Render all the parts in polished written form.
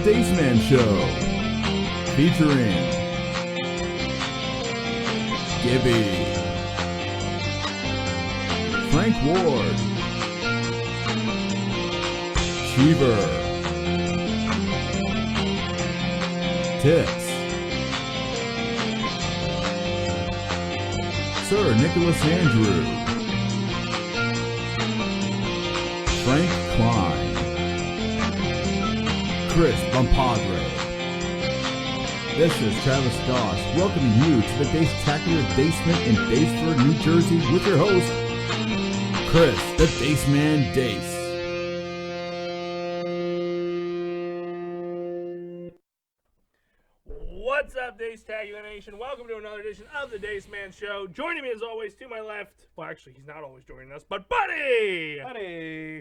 Dace Man Show, featuring Gibby, Frank Ward, Cheever, Tips, Sir Nicholas Andrew, Frank Klein, Chris Bompadre. This is Travis Goss welcoming you to the Dace-tacular Basement in Daceford, New Jersey with your host, Chris, the Dace Man Dace. What's up, Dace-tacular Nation? Welcome to another edition of the Dace Man Show. Joining me as always to my left, well actually he's not always joining us, but Buddy! Buddy.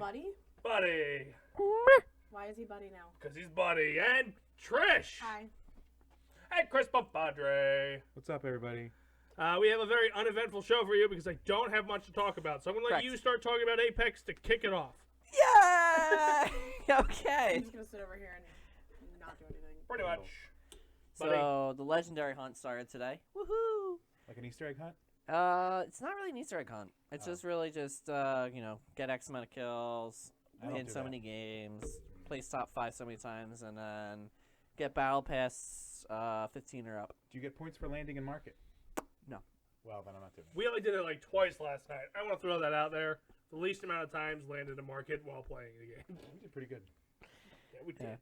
Buddy! Why is he Buddy now? Because he's Buddy. And Trish! Hi. And Chris Bompadre. What's up, everybody? We have a very uneventful show for you because I don't have much to talk about. So I'm going to let you start talking about Apex to kick it off. Yeah! I'm Okay. just gonna sit over here and not do anything. Pretty much. So, the legendary hunt started today. Woohoo! Like an Easter egg hunt? It's not really an Easter egg hunt. It's just really just, get X amount of kills, win so many games, place top 5 so many times, and then get battle pass 15 or up. Do you get points for landing in market? No. Well, then I'm not doing it. We only did it like twice last night. I want to throw that out there. The least amount of times landed a market while playing the game. We did pretty good. Yeah, we did. Yeah.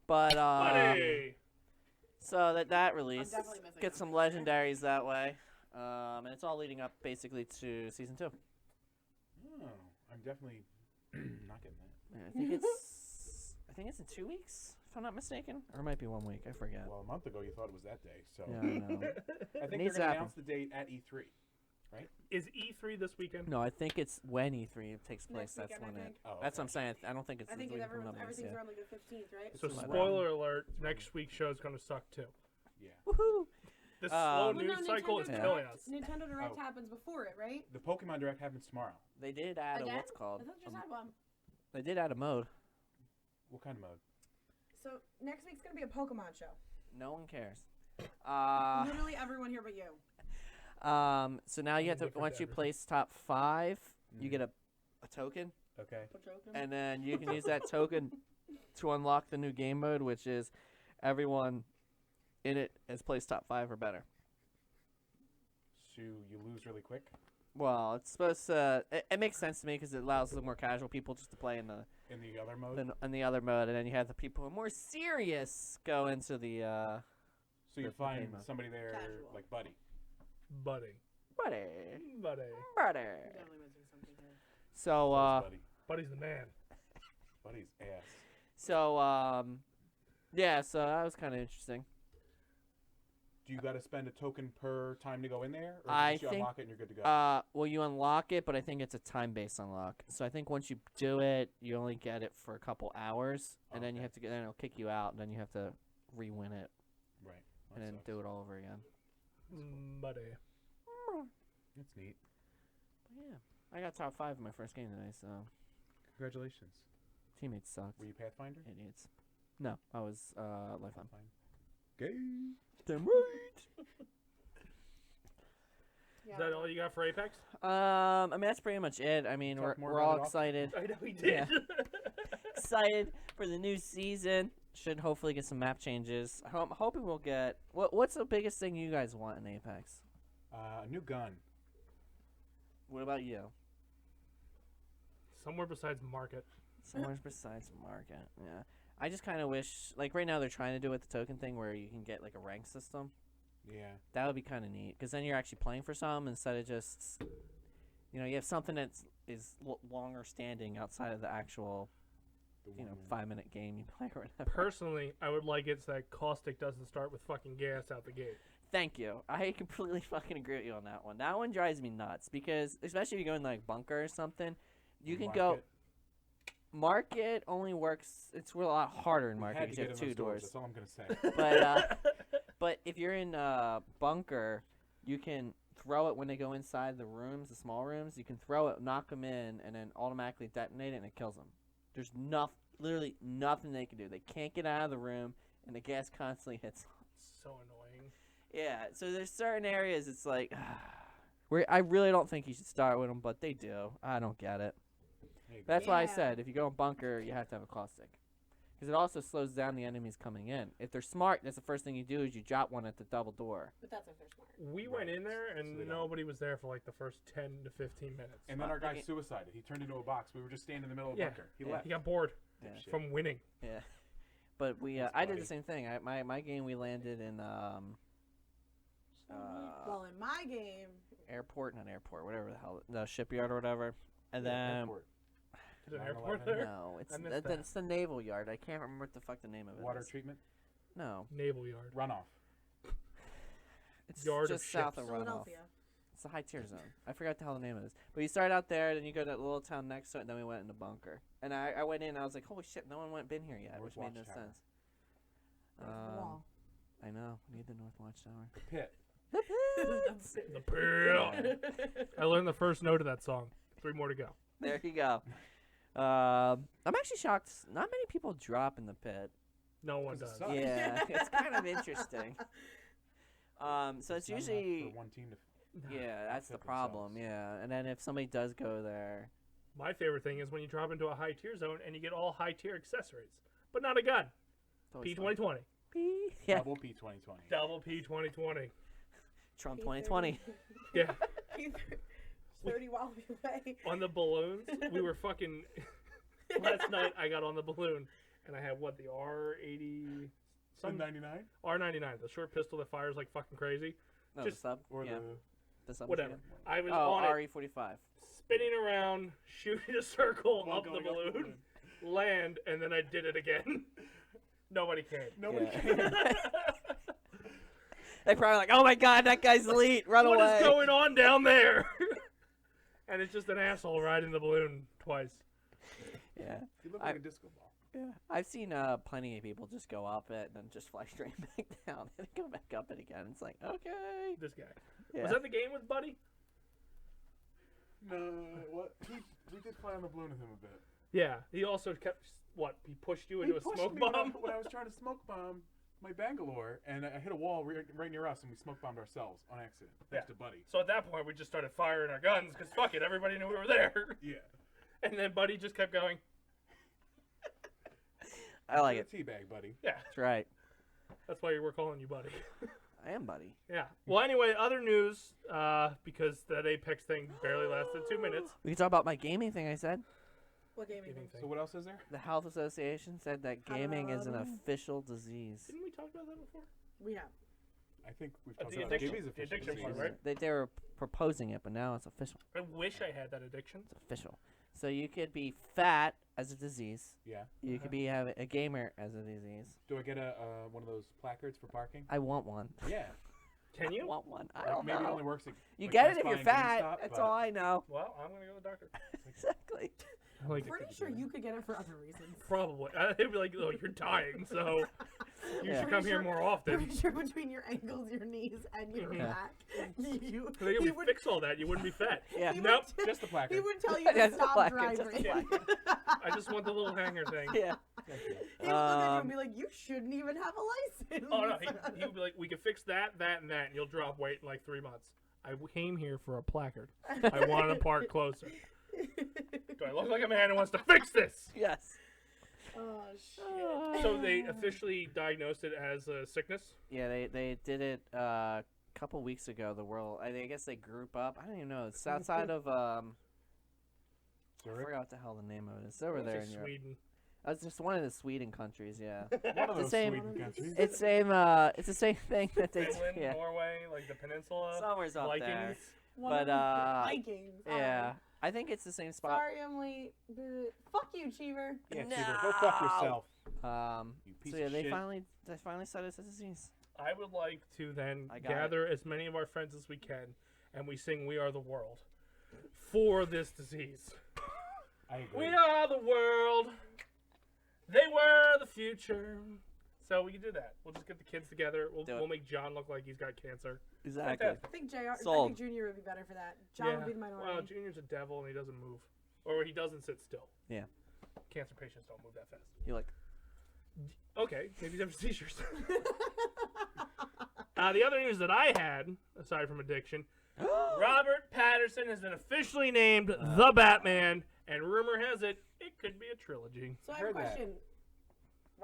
But, Buddy! so that release, definitely missing get some something there. legendaries that way, and it's all leading up basically to Season 2. Oh, I'm definitely not getting that. Yeah, I think it's in 2 weeks, if I'm not mistaken, or it might be 1 week. I forget. Well, a month ago you thought it was that day, so Yeah, I know. I think they're Needs to going to happen. announce the date at E3, right? Is E3 this weekend? No, I think it's when E3 takes place. Next That's weekend, when I it. think. Oh, That's what I'm okay. saying. I don't think it's. I think the week everything's from numbers, around like the 15th, right? So It's spoiler alert, next week's show is going to suck too. Yeah. Woohoo! This slow Well, news no, cycle is Nintendo killing Direct- us. Nintendo Direct Oh. happens before it, right? The Pokemon Direct happens tomorrow. They did add Again? a what's called. I thought you just had one. They did add a mode. What kind of mode? So next week's gonna be a Pokemon show. No one cares. Literally everyone here but you. So now you have to Different once you to place top 5, you get a token, Okay. and then you can use that token to unlock the new game mode, which is everyone in it has placed top 5 or better. So you lose really quick Well, it's supposed to. It makes sense to me because it allows the more casual people just to play in the in the other mode. in the other mode, and then you have the people who are more serious go into the. So you the find game mode. somebody there Casual. like Buddy. Buddy. Buddy. Buddy. Buddy. Definitely missing something here. So That's Buddy. Buddy's the man. Buddy's ass. yeah. So that was kind of interesting. Do you got to spend a token per time to go in there, or I just you think, unlock it and you're good to go? Well, you unlock it, but I think it's a time-based unlock. So I think once you do it, you only get it for a couple hours, and then you Okay. have to get. Then it'll kick you out, and then you have to re-win it, Right. That and then sucks. do it all over again. Buddy. That's neat. But yeah, I got top 5 in my first game today, so Congratulations. teammates sucked. Were you Pathfinder? Idiots. No, I was Lifeline. Gay. Damn right. Yeah. Is that all you got for Apex? I mean that's pretty much it. I mean Talk more we're about all it off- excited. I know we did. Excited for the new season. Should hopefully get some map changes. I'm hoping we'll get. What's the biggest thing you guys want in Apex? A new gun. What about you? Somewhere besides Market. Somewhere besides market. Yeah. I just kind of wish, like right now they're trying to do with the token thing where you can get like a rank system. Yeah. That would be kind of neat because then you're actually playing for some instead of just, you have something that is longer standing outside of the actual, The 5-minute game you play or whatever. Personally, I would like it so that Caustic doesn't start with fucking gas out the gate. Thank you. I completely fucking agree with you on that one. That one drives me nuts because, especially if you go in like bunker or something, you can go. Market only works. It's a lot harder in market because you have 2 doors. That's all I'm gonna say. But if you're in bunker, you can throw it when they go inside the rooms, the small rooms. You can throw it, knock them in, and then automatically detonate it, and it kills them. There's literally nothing they can do. They can't get out of the room, and the gas constantly hits them. So annoying. Yeah, so there's certain areas it's like, where I really don't think you should start with them, but they do. I don't get it. That's why I Yeah. said if you go in bunker, you have to have a claw stick. Because it also slows down the enemies coming in. If they're smart, that's the first thing you do is you drop one at the double door. But that's if they're smart. We went in there So and they don't. nobody was there for like the first 10 to 15 minutes. And then our guy Okay. suicided. He turned into a box. We were just standing in the middle of the Yeah. bunker. He Yeah. left. He got bored Yeah. Shit. from winning. Yeah. But we, That's I did the funny. same thing. My game we landed in Well, in my game, not airport, whatever the hell, the shipyard or whatever. And Yeah, then airport. Is it an 9/11. airport there? no, I missed that. it's the naval yard. I can't remember what the fuck the name of it Water is. treatment. No, Naval yard. Runoff. it's Yard of just south of ships. Runoff. Philadelphia. It's a high tier zone. I forgot the hell the name of it is. But you start out there, then you go to that little town next to it, and then we went in the bunker. And I went in, and I was like, holy shit, no one been here yet, North which made no Watchtower. sense. There's the wall. I know. We need the North Watchtower. The pit. The pill. I learned the first note of that song. 3 more to go. There you go. I'm actually shocked. Not many people drop in the pit. No one 'Cause does. it sucks. Yeah, it's kind of interesting. So it's not enough usually, for one team to. yeah, that's the fit problem. themselves. Yeah, and then if somebody does go there, My favorite thing is when you drop into a high tier zone and you get all high tier accessories, but not a gun. it's always fun. P2020. Yeah, Double P 2020. Double P2020. Trump 2020. Yeah. 30 while we away. On the balloons, we were fucking. Last night I got on the balloon and I had what, the R80. Some 99 R99, the short pistol that fires like fucking crazy. No, Just- the sub. or Yeah, the. the sub. Whatever. I was Oh, on it, RE45. spinning around, shooting a circle While up the going up the balloon, land, and then I did it again. Nobody came. Nobody Yeah. cares. They probably like, oh my god, that guy's elite. Run What away. is going on down there? And it's just an asshole riding the balloon twice. Yeah. You look I- like a disco ball. Yeah, I've seen plenty of people just go up it and then just fly straight back down and go back up it again. It's like, okay. This guy. Yeah. Was that the game with Buddy? No, what? We did fly on the balloon with him a bit. Yeah. He also kept, what, he pushed you into He a pushed smoke me bomb? when I was trying to smoke bomb my Bangalore, and I hit a wall right near us, and we smoke bombed ourselves on accident. Thanks Yeah. to Buddy. So at that point, we just started firing our guns because fuck it, everybody knew we were there. Yeah. And then Buddy just kept going. I like it. Teabag, Buddy. Yeah. That's right. That's why we're calling you Buddy. I am buddy. Yeah. Well, anyway, other news, because that Apex thing barely lasted 2 minutes. We can talk about my gaming thing I said. What game are you Gaming doing? thing. So what else is there? The Health Association said that gaming is an Hello. official disease. Didn't we talk about that before? We have. I think we've The talked about addiction- Gaby's the official addiction part, disease. right? They were proposing it, but now it's official. I wish I had that addiction. It's official. So you could be fat as a disease. Yeah. You could be have a gamer as a disease. Do I get a one of those placards for parking? I want one. Yeah. Can I you? want one. I Like, don't maybe it know. only works. You like get Best it if Buy you're and fat. GameStop, That's but- all I know. Well, I'm gonna go to the doctor. Exactly. I like Pretty sure you could get it for other reasons. Probably. I'd be like, oh, you're dying, so you Yeah. should come here more often. Pretty sure between your ankles, your knees, and your Yeah. back, you. I think if we fix all that, you wouldn't be fat. Yeah. he Nope. would- Just the He placard. would tell you Yeah, to just the stop placard, just the driving. I just want the little hanger thing. Yeah. He would look at you and be like, "You shouldn't even have a license." Oh no, he would be like, we could fix that, that, and that, and you'll drop weight in like 3 months. I came here for a placard. I wanted to park closer. Do I look like a man who wants to fix this? Yes. Oh shit. So they officially diagnosed it as a sickness. Yeah, they did it a couple weeks ago. The world, I guess they group up. I don't even know. It's outside of I Zurich? forgot what the hell the name of it is. It's over there in Europe. Sweden. It's just one of the Sweden countries. Yeah, One of The those same- Sweden countries. it's same. It's the same thing that they. Finland, Yeah, Norway, like the peninsula. somewhere's up there. Vikings. One But, of them Vikings. Yeah, I think it's the same spot. Sorry, I'm late. But fuck you, Cheever. Yeah, Cheever, go fuck yourself. You piece So yeah, of they shit. finally said it's a disease. I would like to then I got gather as many of our friends as we can, and we sing "We Are the World" for this disease. I agree. We are the world. They were the future. So we can do that. We'll just get the kids together. Do it. We'll make John look like he's got cancer. Exactly. Fantastic. I think JR. I Sold. think Junior would be better for that. John would be the minority. Well, Junior's a devil and he doesn't move, or he doesn't sit still. Yeah. cancer patients don't move that fast. You like? Okay, maybe he's having seizures. The other news that I had, aside from addiction, Robert Pattinson has been officially named the Batman, and rumor has it could be a trilogy. So I have a question.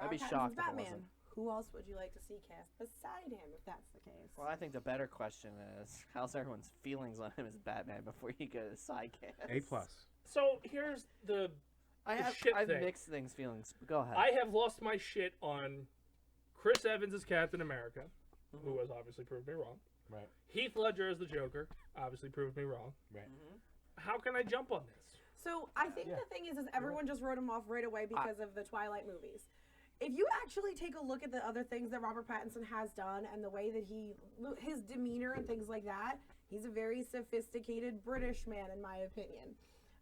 I'd be Robert shocked Pattinson's if it Batman. wasn't. Who else would you like to see cast beside him if that's the case? Well, I think the better question is, how's everyone's feelings on him as Batman before you go to sidecast? A+. So here's the I the have shit I've thing. mixed things feelings. But go ahead. I have lost my shit on Chris Evans as Captain America, who has obviously proved me wrong. Right. Heath Ledger as the Joker, obviously proved me wrong. Right. How can I jump on this? So I think the thing is everyone just wrote him off right away because of the Twilight movies. If you actually take a look at the other things that Robert Pattinson has done and the way that his demeanor and things like that, he's a very sophisticated British man, in my opinion.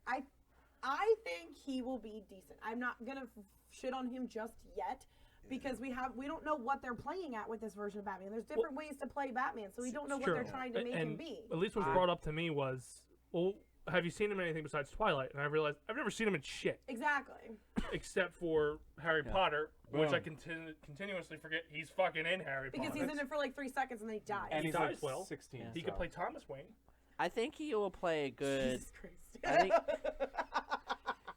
I think he will be decent. I'm not gonna shit on him just yet because we don't know what they're playing at with this version of Batman. There's different ways to play Batman, so we don't know what they're trying to make him be. At least what's brought up to me was, well, have you seen him in anything besides Twilight? And I realized I've never seen him in shit. Exactly. Except for Harry Potter, which Boom. I continuously forget he's fucking in Harry Because Potter. he's in it for like 3 seconds and then he dies. And he's dies like well. 16. He could play Thomas Wayne. I think he will play a good. Jesus Christ.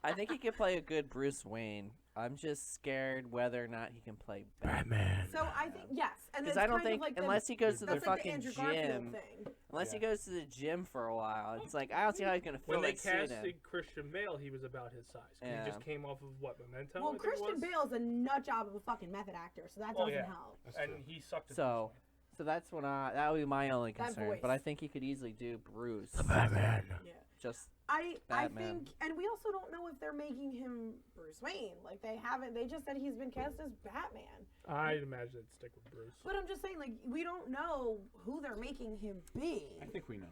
I think he could play a good Bruce Wayne. I'm just scared whether or not he can play Batman. So I think yes, and Because that's I don't kind think of like unless he goes to the that's like fucking Andrew Garfield gym, thing. unless he goes to the gym for a while, it's like I don't see how he's gonna fill When they that suit in. casted Christian Bale, he was about his size. 'Cause Yeah. He just came off of what, Memento? Well, I think it Christian was? Bale's a nut job of a fucking method actor, so that doesn't help. And he sucked at So, so that's when that would be my only That concern. voice. But I think he could easily do Bruce. Batman. Yeah. Just I Batman. think, and we also don't know if they're making him Bruce Wayne. Like they haven't. They just said he's been cast as Batman. I'd imagine it'd stick with Bruce. But I'm just saying, like we don't know who they're making him be. I think we know.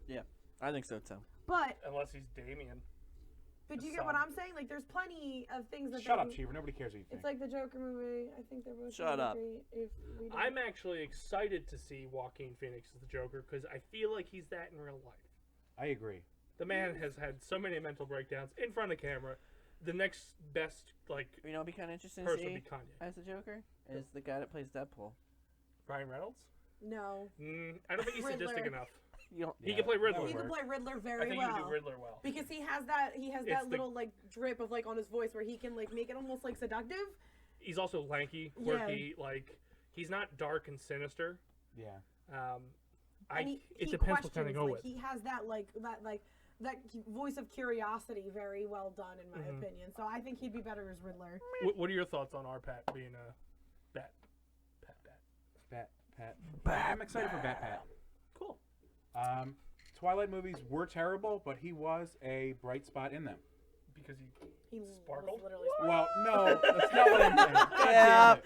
yeah, I think so too. But Unless he's Damien. do you get what I'm saying? Like there's plenty of things that. Shut they up, Cheever. Nobody cares what you think. It's like the Joker movie. I think they're both. Shut gonna up. be If we don't- I'm actually excited to see Joaquin Phoenix as the Joker because I feel like he's that in real life. I agree. The man has had so many mental breakdowns in front of camera. The next best You know, it'd be kind of interesting to person would see be Kanye. as the Joker is the guy that plays Deadpool. Ryan Reynolds? No. I don't think he's sadistic Riddler. enough. You don't, He can play Riddler. He can play Riddler I very think he well. can do Riddler well. Because he has that It's that the- little like drip of like on his voice where he can like make it almost like seductive. He's also lanky, Yeah. quirky. Like he's not dark and sinister. Yeah. And It depends what kind questions, to go like, with. He has that that voice of curiosity very well done in my opinion. So I think he'd be better as Riddler. What are your thoughts on our Pat being a Bat? Pat. I'm excited for Pat. Cool. Twilight movies were terrible, but he was a bright spot in them. Because He Sparkled? was literally Well, no, that's not what I'm saying. God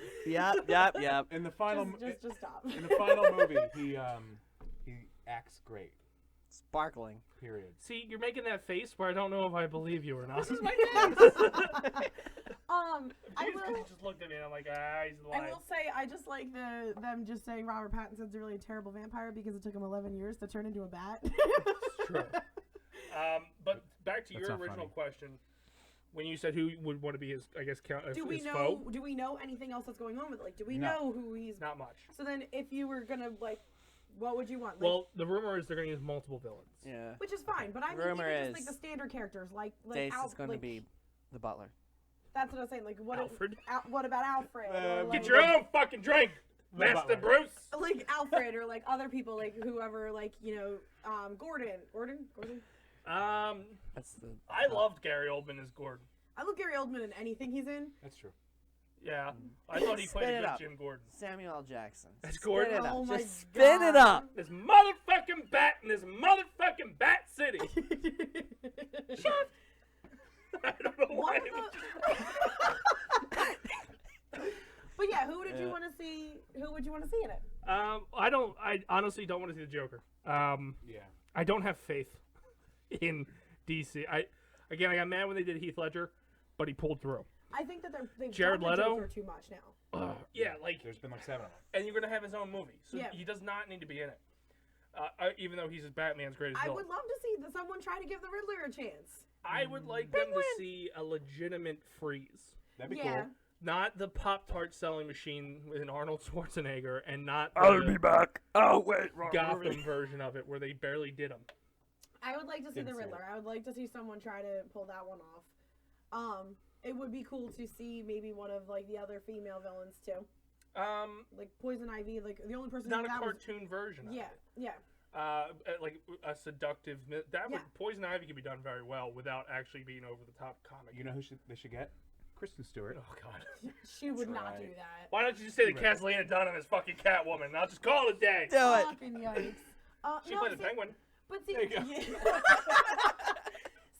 damn it. Yep. In the final, just stop. in the final movie, he acts great. Sparkling. Period. See, you're making that face where I don't know if I believe you or not. I He will. just looked at me and I'm like, he's I lying. will say I just like them just saying Robert Pattinson's a really terrible vampire because it took him 11 years to turn into a bat. It's true. But back to That's your not original funny. question, when you said who would want to be his, I guess, Do we his know? foe? Do we know anything else that's going on with it? Like, do we No. know who he's? Not much. So then, if you were gonna like, what would you want? Like, Well, the rumor is they're going to use multiple villains. Yeah. which is fine, but I mean, Rumor even just is like the standard characters, like Dace Al, is going to like, be the butler. That's what I was saying. Like, what? Alfred? What about Alfred? Or, Get like, your own fucking drink, The Master butler. Bruce. like Alfred or like other people, like whoever, like Gordon. That's the. I loved Gary Oldman as Gordon. I love Gary Oldman in anything he's in. That's true. Yeah, I thought he played Spit a it good up. Jim Gordon. Samuel L. Jackson. That's Spit Gordon? it up. Oh my Just spin it God. up. This motherfucking bat in this motherfucking Bat City. I don't know why. One of But yeah, who did you want to see? Who would you want to see in it? I honestly don't want to see the Joker. Yeah. I don't have faith in DC. I got mad when they did Heath Ledger, but he pulled through. I think that they've Jared done the Leto? Joker too much now. Yeah, like, There's been like 7 of them. and you're gonna have his own movie, so Yeah. he does not need to be in it. Even though he's Batman's greatest I villain. would love to see someone try to give the Riddler a chance. I would like them to see a legitimate Freeze. That'd be Yeah. cool. Not the Pop-Tart selling machine with an Arnold Schwarzenegger, and not I'll the be back. Oh wait, Gotham version of it where they barely did him. I would like to see Didn't the see Riddler. I would like to see someone try to pull that one off. It would be cool to see maybe one of like the other female villains too, like Poison Ivy. Like the only person Not a that cartoon version of yeah, it. yeah. Like a seductive. That would Yeah. Poison Ivy could be done very well without actually being over the top comic. You know who they should get? Kristen Stewart. Oh God. She would not Try. do that. Why don't you just say that Castellina Dunham is fucking Catwoman? And I'll just call it a day. Do it. Fucking yikes. She No, played the see, Penguin. But see, There you go. yeah.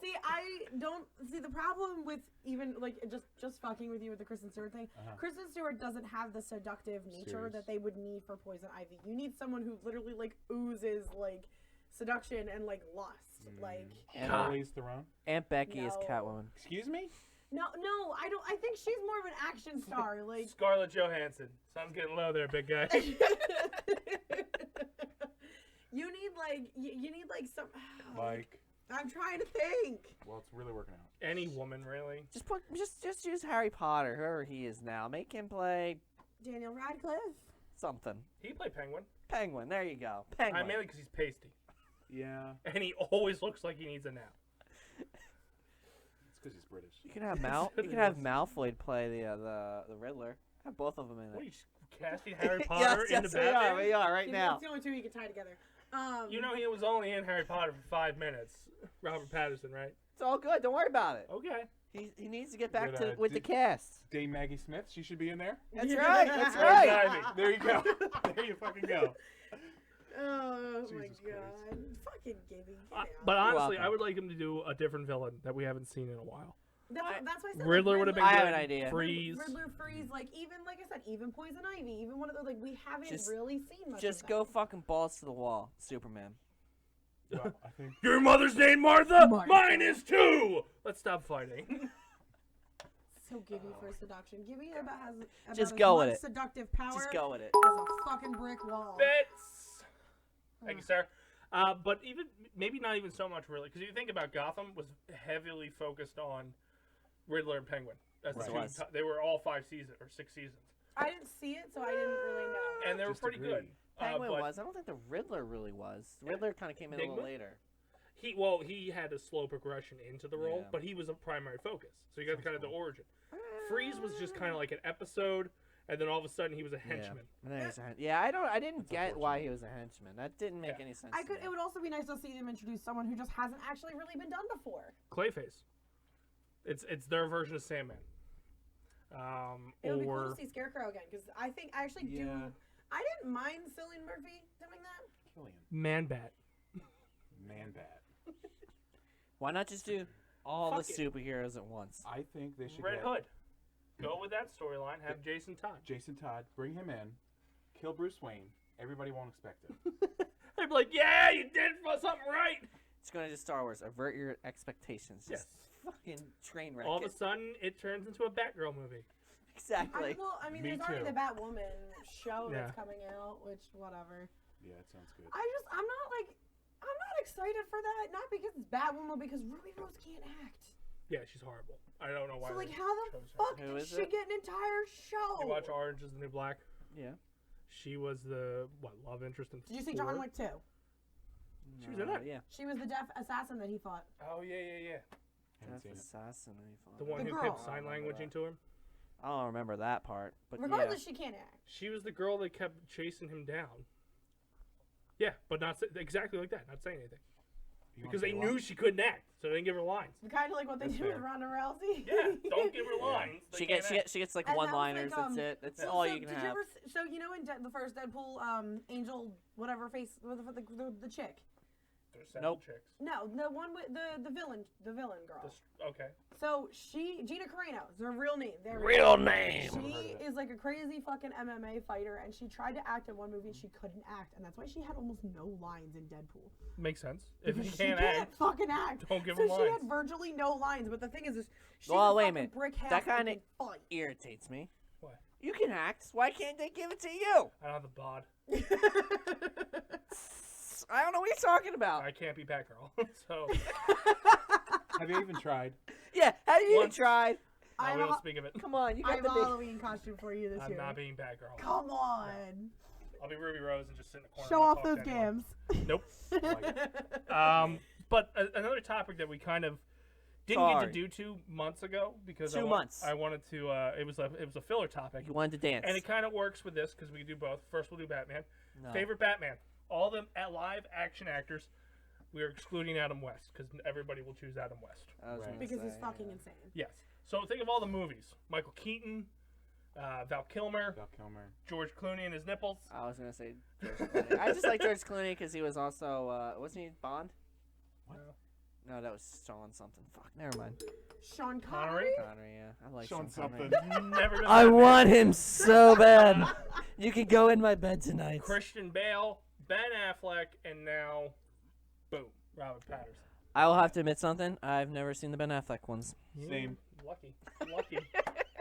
See, I don't see the problem with even like just fucking with you with the Kristen Stewart thing. Kristen Stewart doesn't have the seductive nature Serious. that they would need for Poison Ivy. You need someone who literally like oozes like seduction and like lust. Like And Charlize Theron. Aunt Becky is No. Catwoman. Excuse me? no, I don't. I think she's more of an action star. Like Scarlett Johansson. Sun's getting low there, big guy. you need like you need like some. Like, I'm trying to think. well, it's really working out. Any woman, really. Just use Harry Potter, whoever he is now. Make him play Daniel Radcliffe. something. He played Penguin. Penguin. There you go. Penguin. Mainly because he's pasty. Yeah, And he always looks like he needs a nap. it's because he's British. You can have Malfoy play the Riddler. Have both of them in What are it. you casting Harry Potter into yes, we are. Batman? We are right It's now. the only two you can tie together. You know he was only in Harry Potter for 5 minutes. Robert Pattinson, right? It's all good. Don't worry about it. Okay. He needs to get back Good, with the did- cast. Dame Maggie Smith, she should be in there. That's right. That's Poison right. Ivy. There you go. There you fucking go. Oh my Jesus god. Christ. Fucking Gibby. But honestly, welcome. I would like him to do a different villain that we haven't seen in a while. that's why I said Riddler like, would have been I good. have an idea. Freeze. Riddler, Freeze, like I said, even Poison Ivy, even one of the like we haven't Just- really seen much. Just of go them. fucking balls to the wall, Superman. Well, I think Your mother's name Martha? Martha. Mine is too! Let's stop fighting. So Gibby for seduction. Gibby has Just about go as with much it. seductive power Just go with it. as a fucking brick wall. Bits! Thank you, sir. But even, maybe not even so much really, because if you think about Gotham was heavily focused on Riddler and Penguin. That's the Right. two, they were all 5 seasons, or 6 seasons. I didn't see it, so I didn't really know. And they were pretty good. Penguin but was. I don't think the Riddler really was. The Riddler kind of came in a little Enigma? later. He had a slow progression into the role, Yeah. but he was a primary focus. So you got kind of the origin. Freeze was just kind of like an episode, and then all of a sudden he was a henchman. Yeah, and then he's a I didn't get why he was a henchman. That didn't make any sense. to me. It would also be nice to see them introduce someone who just hasn't actually really been done before. Clayface. It's their version of Sandman. It would be cool Or to see Scarecrow again because I think I actually do. Yeah. I didn't mind Cillian Murphy doing that. Killian. Man-Bat. Man bad. Why not just do all Fuck the it. superheroes at once? I think they should Red get Hood. Go with that storyline. Have Jason Todd. Jason Todd, bring him in, kill Bruce Wayne. Everybody won't expect it. I'd be like, yeah, you did something right. It's going to do Star Wars. Avert your expectations. Yes. Just fucking train wreck All of it. a sudden, it turns into a Batgirl movie. Exactly. I mean, Me there's already too. the Batwoman show Yeah. that's coming out, which whatever. Yeah, it sounds good. I'm not excited for that. Not because it's Batwoman, because Ruby Rose can't act. Yeah, she's horrible. I don't know why. So like, they how the chose her. fuck Who did is she it? get an entire show? You watch Orange is the New Black? Yeah. She was the love interest in. Did you see 4? John Wick 2? She was in it. Yeah. She was the deaf assassin that he fought. Oh yeah. Haven't seen it. Assassin. The one The who girl. kept sign languaging to him. I don't remember that part, but Regardless, she can't act. She was the girl that kept chasing him down. Yeah, but not exactly like that. Not saying anything You because wanna they say knew what? she couldn't act, so they didn't give her lines. Kind of like what they That's do with fair. Ronda Rousey. Yeah, don't give her lines. They She can't act. gets like And that was one-liners. like, That's it. That's So- all so you can did have. ever, so you know in the first Deadpool, Angel, whatever face, the chick. There's several Nope. chicks. No, the one with the villain girl. Okay. So Gina Carano is her real name. There we Real go. name. Never heard of She it. is like a crazy fucking MMA fighter, and she tried to act in one movie and she couldn't act, and that's why she had almost no lines in Deadpool. Makes sense. If you Because can't she act, fucking act. don't give so her she lines. had virtually no lines, but the thing is she's Well, a wait a fucking minute. brick half That kinda- and can fight. Irritates me. What? You can act. Why can't they give it to you? I don't have the bod. What? I don't know what you're talking about. I can't be Batgirl. So Have you even tried? Yeah, have you even Once. tried? I will speak of it. Come on, you I got have the a big. Halloween costume for you this I'm year. not being Batgirl. Come on. I'll be Ruby Rose and just sit in the corner. Show and off talk those to anyone. gams. Nope. But another topic that we kind of didn't get to do 2 months ago because 2 months. I wanted to. It was a filler topic, You wanted to dance. and it kind of works with this because we can do both. First, we'll do Batman. No. Favorite Batman. All the live action actors. We are excluding Adam West because everybody will choose Adam West. I was Right. gonna Because say, he's fucking yeah. insane. Yes. So think of all the movies: Michael Keaton, Val Kilmer, Val Kilmer. George Clooney and his nipples. I was gonna say George Clooney. I just like George Clooney because he was also wasn't he Bond? What? No, that was Sean something. Fuck, never mind. Sean Connery? Connery? Connery, yeah, I like Sean Sean Connery. something. Never been I Batman. want him so bad. You can go in my bed tonight. Christian Bale, Ben Affleck, and now, boom, Robert Patterson. I will have to admit something. I've never seen the Ben Affleck ones. Same. Lucky.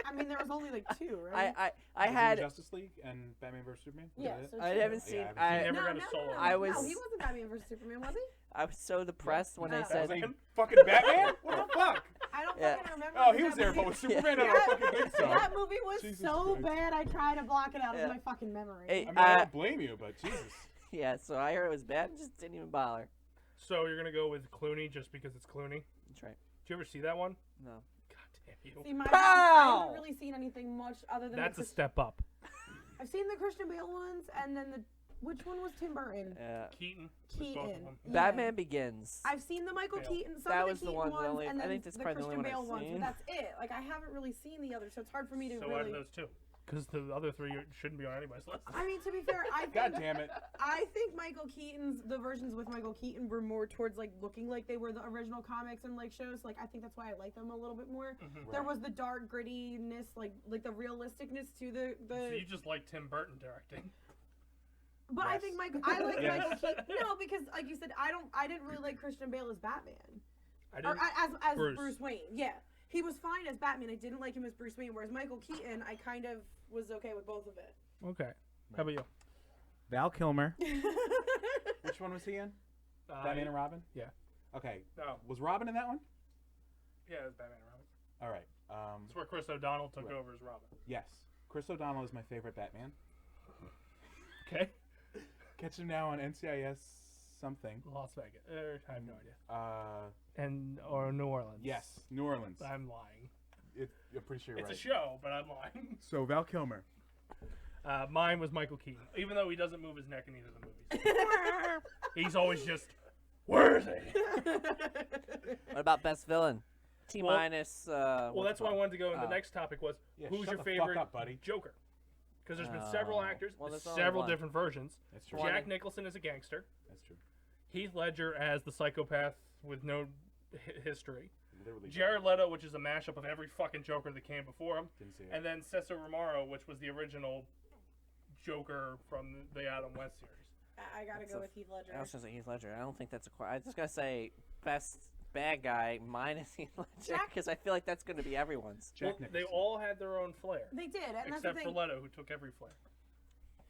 I mean, there was only like 2, right? I Was he had. in Justice League and Batman vs Superman. Was Yeah, that it? so I two. haven't seen. Yeah, I I, haven't never got a solo. I was- No, he wasn't Batman vs Superman, was he? I was so depressed when they No. said. Was he fucking Batman? What the fuck? I don't Yeah. fucking remember. Oh, because he was that there, but movie- with Superman, I that, don't fucking think so. that movie was Jesus so Christ. bad, I tried to block it out Yeah. of my fucking memory. Hey, I mean, I don't blame you, but Jesus. Yeah, so I heard it was bad and just didn't even bother. So you're gonna go with Clooney just because it's Clooney? That's right. Did you ever see that one? No. God damn you. See, I Pow! haven't really seen anything much other than That's the a step up. I've seen the Christian Bale ones, and then which one was Tim Burton? Yeah. Keaton. was both of Keaton. them. Yeah. Batman Begins. I've seen the Michael Bale. Keaton, some That of was the the Keaton one, the ones, only- and I then think that's the probably the Christian only one Bale I've ones, seen. but that's it. Like, I haven't really seen the others, so it's hard for me to So really. out of those two, because the other three shouldn't be on anybody's list. I mean, to be fair, God damn it. I think Michael Keaton's the versions with Michael Keaton were more towards like looking like they were the original comics and like shows. Like I think that's why I like them a little bit more. There Right. was the dark grittiness, like the realisticness to the. So you just like Tim Burton directing. But I Yes. think I like Yes. Michael Keaton. No, because like you said, I didn't really like Christian Bale as Batman I or didn't. as Bruce. Bruce Wayne. Yeah, he was fine as Batman. I didn't like him as Bruce Wayne. Whereas Michael Keaton, I kind of was okay with both of it. Okay. How about you? Val Kilmer. Which one was he in? Batman and Robin? yeah. Okay. No. Was Robin in that one? Yeah, it was Batman and Robin. All right. That's where Chris O'Donnell took Right. over as Robin. Yes. Chris O'Donnell is my favorite Batman. Okay. Catch him now on NCIS something. Las Vegas. I have no idea. or New Orleans. Yes, New Orleans. I'm lying. I'm pretty sure you're It's right. a show, but I'm lying. So Val Kilmer. Mine was Michael Keaton, even though he doesn't move his neck in either of the movies. He's always just, where is he? What about best villain? T Well- minus. Well, that's why I wanted to go. And the Oh. next topic was, Yeah, who's shut your the favorite fuck up, buddy. Joker? Because there's been several Oh. actors, Well, there's only several one. different versions. That's true. Jack Nicholson is a gangster. That's true. Heath Ledger as the psychopath with no history. Literally. Jared Leto, which is a mashup of every fucking Joker that came before him. Didn't see it. And then Cesar Romero, which was the original Joker from the Adam West series. I gotta That's go a- with Heath Ledger. I was gonna say Heath Ledger. I don't think that's I just gotta say best bad guy minus Heath Ledger Jack- because I feel like that's gonna be everyone's. Jack Well, they Nicholson. all had their own flair. They did, and that's the Except for thing. Leto, who took every flair.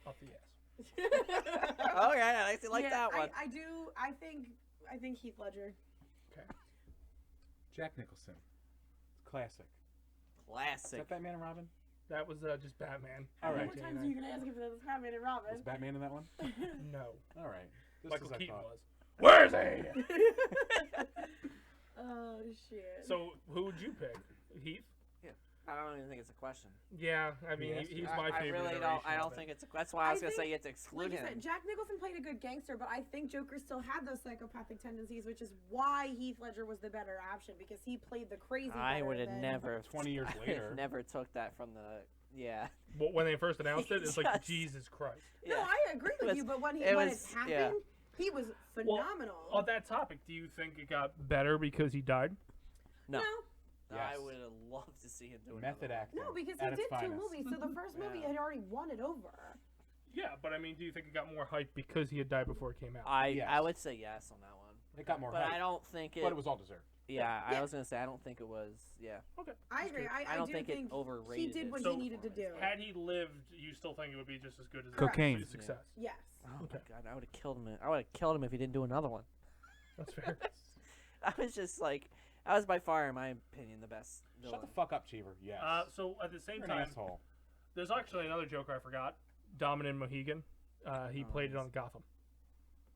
Up the ass. Okay, I actually like Yeah, that one. I do. I think Heath Ledger. Okay. Jack Nicholson. Classic. Is Classic. that Batman and Robin? That was just Batman. All How right. many times are you gonna ask if that's Batman and Robin? Was Batman in that one? No. All right. Just Michael as I Keaton thought. was. Where is he? Oh shit. So, who would you pick? Heath? I don't even think it's a question. Yeah, I mean, Yes. he's my I favorite. really don't. iteration I of don't it. think it's. That's why I was I gonna say think, you have to exclude Like you him. said, Jack Nicholson played a good gangster, but I think Joker still had those psychopathic tendencies, which is why Heath Ledger was the better option because he played the crazy. I better would have than- never. 20 years later. Never took that from the. Yeah. But when they first announced it, it's like, Yes. Jesus Christ. No, Yeah. I agree with was- you, but when it it was- happened, yeah. he was phenomenal. On that topic, do you think it got better because he died? No. Yes. I would have loved to see him do Method another one. acting. No, because at he its did two finest. movies, so the first movie Yeah. had already won it over. Yeah, but I mean, do you think it got more hype because he had died before it came out? Yes. I would say yes on that one. It got more But hype. I don't think it. But it was all deserved. Yeah, Yeah. I was gonna say I don't think it was. Yeah, Okay. I agree. I don't do think it he overrated did it. what So, he needed to do. Had he lived, you still think it would be just as good as Cocaine. success? Yes. Oh Okay. my god, I would have killed him. I would have killed him if he didn't do another one. That's fair. I was just like, that was by far, in my opinion, the best villain. Shut the fuck up, Cheever. Yes. So at the same You're an time, asshole. there's actually another Joker I forgot. Dominant Mohegan. He played it on Gotham.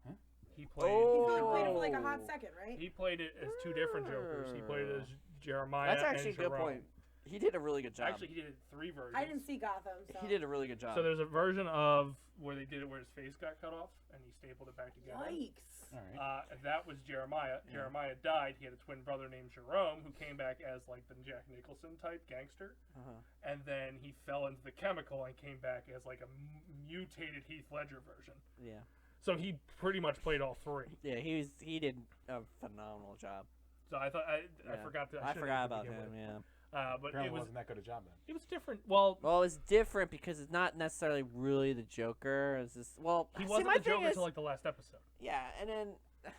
Huh? He played. Oh. He played it for like a hot second, right? He played it as two different Jokers. He played it as Jeremiah. That's actually a and good Jerome. point. He did a really good job. Actually, he did 3 versions. I didn't see Gotham, so. He did a really good job. So there's a version of where they did it where his face got cut off and he stapled it back together. Yikes. All right. And that was Jeremiah. Yeah. Jeremiah died. He had a twin brother named Jerome who came back as like the Jack Nicholson type gangster. Uh-huh. And then he fell into the chemical and came back as like a mutated Heath Ledger version. Yeah. So he pretty much played all 3. Yeah, he did a phenomenal job. So I thought I Yeah. forgot to. I should've forgot to about begin him. with. Yeah. But Apparently it was wasn't that good a job then. it was different. Well, Well, it's different because it's not necessarily really the Joker. It's just he see, wasn't my the thing Joker is- until like the last episode. Yeah, and then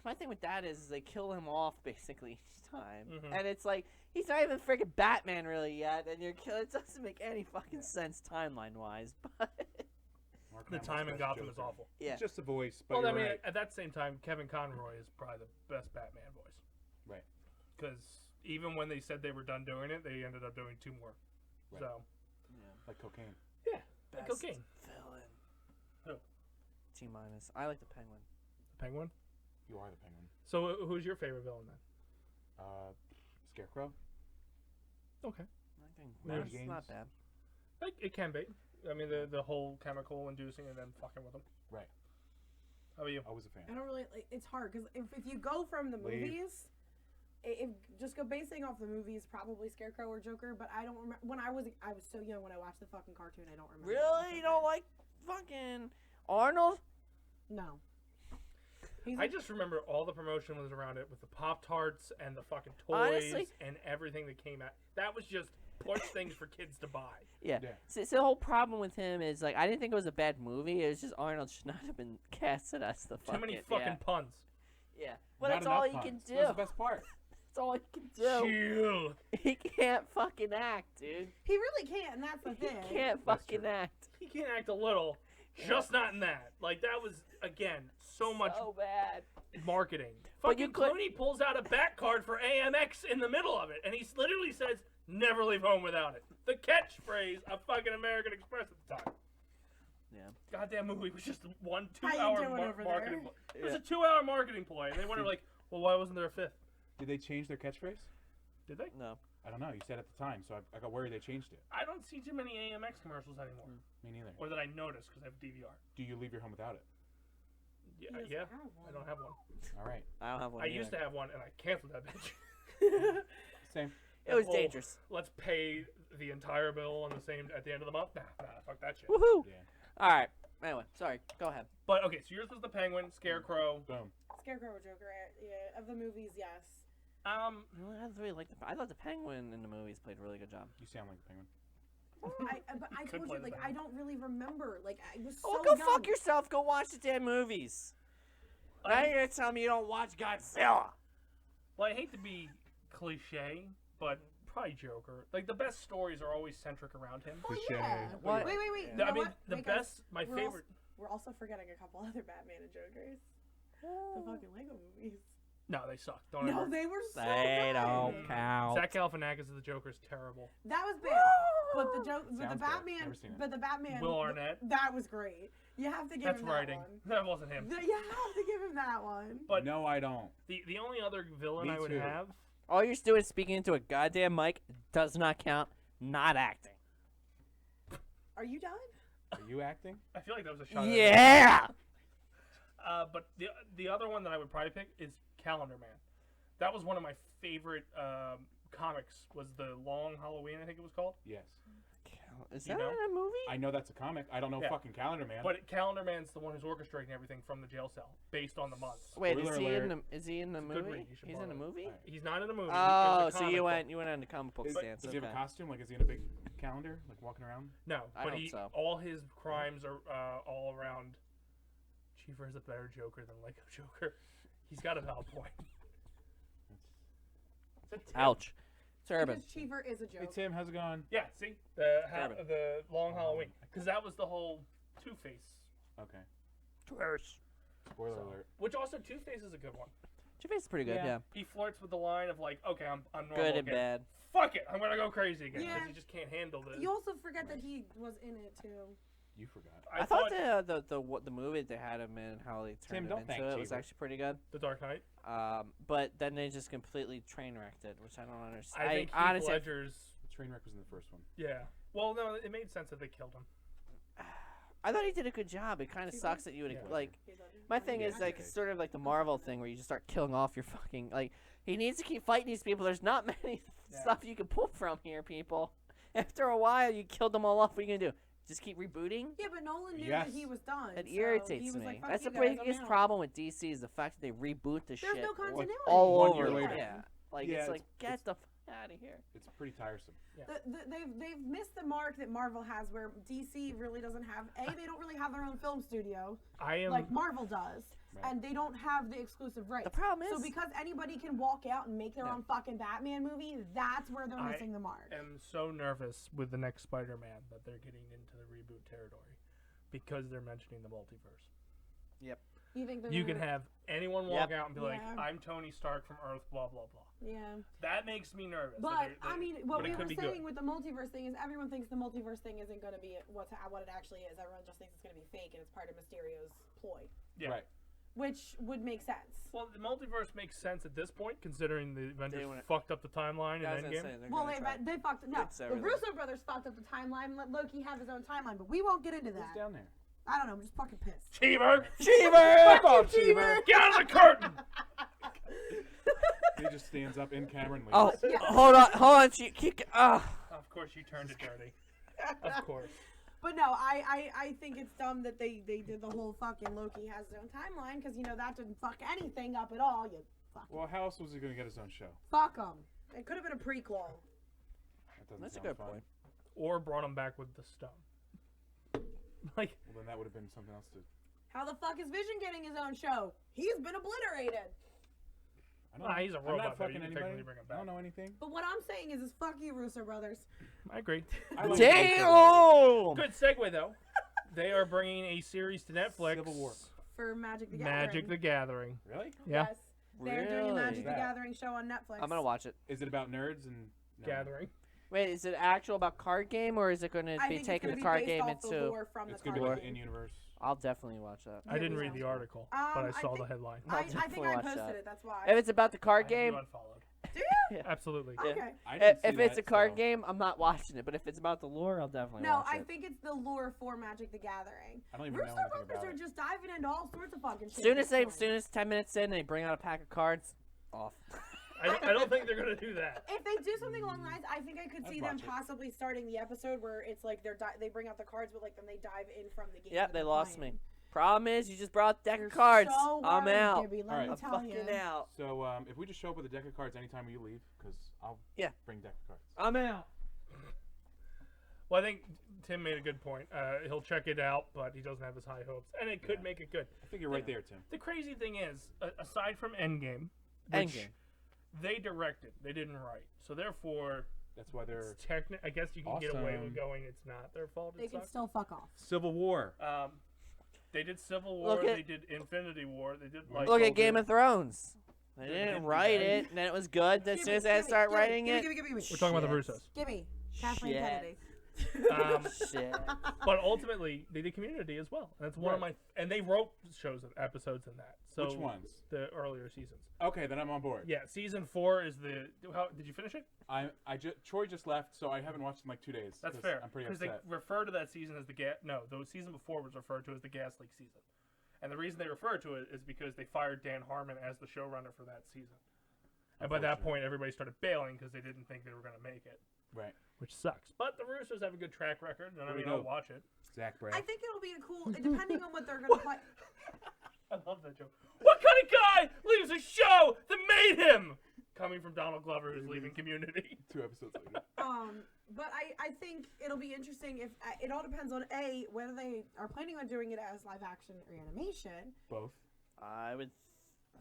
my thing with that is they kill him off basically each time, Mhm. and it's like he's not even freaking Batman really yet, and you're killing. It doesn't make any fucking sense timeline wise, but Mark The Hamill's time in best Gotham is Joker. awful. yeah. It's just a voice, but Well, I you're mean, right. at that same time, Kevin Conroy is probably the best Batman voice. Right. Because even when they said they were done doing it, they ended up doing 2 more. Right. So, Like cocaine. yeah, like Best cocaine. villain. Who? T minus. I like the Penguin. Penguin. You are the Penguin. So, who's your favorite villain then? Scarecrow. Okay. I think Mind that's games. not bad. Like, it can be. I mean, the whole chemical inducing and then fucking with them. Right. How about you? I was a fan. I don't really like. It's hard because if you go from the Leave. movies, if just go basing off the movies, probably Scarecrow or Joker. But I don't remember when I was so young when I watched the fucking cartoon. I don't remember. Really? You don't like fucking Arnold? No. He's I just remember all the promotion was around it with the Pop-Tarts and the fucking toys Honestly- and everything that came out. That was just push things for kids to buy. Yeah. Yeah. So the whole problem with him is like I didn't think it was a bad movie. It was just Arnold should not have been casted as the Too fucking many fucking puns. yeah. But Not that's all enough he can puns. do. That was the best part. That's all he can do. Chill. He can't fucking act, dude. he really can't, and that's the He thing. can't That's fucking true. act. He can act a little, just not in that. Like that was again so much So bad. marketing. But you Fucking could- Clooney pulls out a back card for AMX in the middle of it, and he literally says, "Never leave home without it." The catchphrase of fucking American Express at the time. Yeah. Goddamn movie was just one How you 2-hour doing over marketing. there? It was a 2-hour marketing ploy, and they were like, "Well, why wasn't there a 5th?" Did they change their catchphrase? Did they? No. I don't know. You said at the time, so I got worried they changed it. I don't see too many AMX commercials anymore, Me neither. or that I notice because I have DVR. Do you leave your home without it? Yeah, He doesn't yeah. have one. I don't have one. All right. I don't have one. I used to have one, and I canceled that bitch. Same. It was Oh, dangerous. Let's pay the entire bill on the same at the end of the month. Nah, fuck that shit. Woohoo! Yeah. All right. Anyway, sorry. Go ahead. But okay, so yours was the Penguin, Scarecrow. Boom. Scarecrow or Joker? Yeah, of the movies, yes. I really like I thought the Penguin in the movies played a really good job. You sound like a penguin. But I Could told play you, the like, Penguin. I don't really remember. Like, I was so Oh, go young. fuck yourself. Go watch the damn movies. Now you're gonna tell me you don't watch Godzilla. Well, I hate to be cliche, but probably Joker. Like the best stories are always centric around him. Well, Cliche. yeah. What? Wait. I You know mean, what? the Because best, my we're favorite. we're also forgetting a couple other Batman and Jokers. The fucking Lego movies. No, they suck. Don't No, ever. they were so They good. don't count. Zach Galifianakis as the Joker is terrible. That was bad. But the joke, but the Sounds good. Batman, Never seen it. but the Batman. Will Arnett. That was great. You have to give That's him writing. that That wasn't him. one. You have to give him that one. But no, I don't. the only other villain Me I would too. have. All you're doing is speaking into a goddamn mic. Does not count. Not acting. Are you done? Are you acting? I feel like that was a shot. at Yeah. But the other one that I would probably pick is Calendar Man. That was one of my favorite comics. Was the Long Halloween? I think it was called. Yes. Is You that know? in a movie? I know that's a comic. I don't know Yeah. fucking Calendar Man. But Calendar Man's the one who's orchestrating everything from the jail cell, based on the months. Wait, is Spoiler he in alert. the? Is he in the It's a good movie? read. You should He's in the borrow it. movie. Alright. He's not in the movie. Oh, He's a so comic book. you went on the comic book Is- stance. Does he have a Okay. costume? Like, is he in a big calendar, like walking around? No, I but hope so. all his crimes are all around. Cheever is a better Joker than Lego Joker. He's got a valid point. Is it Tim? Ouch. Turban. Because Cheever is a Hey joke. Tim, how's it going? Yeah, see? Turban. The long Halloween. Because that was the whole Two-Face. Okay. Twirls. Spoiler So- alert. Which also Two-Face is a good one. Two-Face is pretty good, yeah. He flirts with the line of like, okay, I'm normal Good and again. bad. Fuck it, I'm gonna go crazy again because Yeah. he just can't handle this. You also forget that he was in it too. You forgot. I thought the movie they had him in, how they Tim, turned don't him thank into it, was Cheever. actually pretty good. The Dark Knight. But then they just completely train wrecked it, which I don't understand. I think Heath honestly, Ledger's. The train wreck was in the first one. Yeah. Well, no, it made sense that they killed him. I thought he did a good job. It kind of He sucks did. that you would Yeah. like. My thing Yeah, is like okay. it's sort of like the Marvel thing where you just start killing off your fucking like. He needs to keep fighting these people. There's not many Yeah. stuff you can pull from here, people. After a while, you killed them all off. What are you gonna do? Just keep rebooting? Yeah, but Nolan knew Yes. that he was done. It so he irritates was me. Like, "Fuck That's you the guys, I'm biggest out." problem with DC is the fact that they reboot the There's shit no like, continuity. all 1 over. year again. later. Yeah, like Yeah, it's like it's- get the fuck out of here. It's pretty tiresome. They've missed the mark that Marvel has, where DC really doesn't have. They don't really have their own film studio I am. like Marvel does, Right. and they don't have the exclusive rights. The problem So is because anybody can walk out and make their Yeah. own fucking Batman movie, that's where they're I missing the mark. am so nervous with the next Spider-Man that they're getting into the reboot territory because they're mentioning the multiverse. You think they're You can gonna- have anyone walk out and be like, Yeah. "I'm Tony Stark from Earth," blah blah blah. Yeah. That makes me nervous. that But they're- I mean, but what it we could were be saying good. with the multiverse thing is everyone thinks the multiverse thing isn't going to be what it actually is. Everyone just thinks it's going to be fake and it's part of Mysterio's ploy, Yeah. Right. which would make sense. Well, the multiverse makes sense at this point, considering the Avengers wanna- fucked up the timeline I was in gonna Endgame. say, they're Well, gonna try. they fucked no. Fix The everything. Russo brothers fucked up the timeline. Let Loki have his own timeline, but we won't get into Who's that. down there? I don't know. I'm just fucking pissed. Cheever, Cheever! off, Cheever! get out of the curtain! He just stands up in camera and leaves. Oh, Yeah. hold on. Keep. Of course, you turned it dirty. Of course. But no, I think it's dumb that they did the whole fucking Loki has his own timeline because that didn't fuck anything up at all. You fucking Well, how else was he going to get his own show? fuck him. It could have been a prequel. That doesn't That's a sound good fun. point. Or brought him back with the stone. Like, Well, then that would have been something else to... How the fuck is Vision getting his own show? He's been obliterated. I don't Nah, know. he's a I'm robot, not though. You fucking can anybody. technically bring him I don't back. know anything. But what I'm saying is fuck you, Russo brothers. I agree. I like Damn! Good segue though. They are bringing a series to Netflix. Civil War. For Magic the Gathering. Magic the Gathering. Really? Yeah. Yes. They're doing a Magic the That. Gathering show on Netflix. I'm gonna watch it. Is it about nerds and... No. Gathering. Wait, is it actual about card game or is it going to I be think taking it's the gonna card be based game off the into? lore from It's the going to card be like game. in-universe. I'll definitely watch that. I didn't Yeah. read the article, but I saw the headline. I'll I think definitely I watch posted that. it. That's why. If it's about the card I game, have you unfollowed. Do you? Yeah. Absolutely. Yeah. Okay. I didn't if see it's that, a card so- game, I'm not watching it. But if it's about the lore, I'll definitely No, watch I it. think it's the lore for Magic the Gathering. I don't even know Russo anything brothers about are it. just diving into all sorts of fucking shit. Soon at as this point. 10 minutes in, they bring out a pack of cards. Off. I don't think they're gonna do that. If they do something along the lines, I think I could I'd see them watch it. possibly starting the episode where it's like they bring out the cards, but like then they dive in from the game. Yep, that they they're lost playing. me. Problem is, you just brought a deck You're of cards. so I'm worried, out. Gibby, let Alright. me I'm tell fucking you. out. So, if we just show up with a deck of cards anytime you leave, because I'll Yeah. bring deck of cards. I'm out. Well, I think Tim made a good point. He'll check it out, but he doesn't have his high hopes, and it could Yeah. make it good. I think you're right there, Tim. The crazy thing is, aside from Endgame, which Endgame. they directed, they didn't write, so therefore, That's why they're... it's I guess you can get away Awesome. with going. It's not their fault. They It can sucks. still fuck off. Civil War. They did Civil War. Look at- They did Infinity War. They did like. Look at Game of Thrones. They They didn't didn't write do that. it, and then it was good. As soon as they start writing it, Gimme. We're talking about the Shit. Russos. Gimme. Kathleen Shit. Kennedy. shit. But ultimately, they did Community as well. And that's one of my. And they wrote episodes in that. So Which ones? The earlier seasons. Okay, then I'm on board. Yeah, season 4 is the. How did you finish it? Troy just left, so I haven't watched in like 2 days. That's 'cause fair. I'm pretty Because upset. they refer to that season as the the season before was referred to as the Gas Leak season, and the reason they refer to it is because they fired Dan Harmon as the showrunner for that season, and by that Unfortunate. point everybody started bailing because they didn't think they were going to make it, Right. which sucks. But the Russos have a good track record, and I There we mean I'll go. watch it. Zach Braff. I think it'll be a cool, depending on what they're gonna play. I love that joke. What kind of guy leaves a show that made him? Coming from Donald Glover, who's leaving Community. 2 episodes later. But I think it'll be interesting if it all depends on whether they are planning on doing it as live action or animation. Both. I would.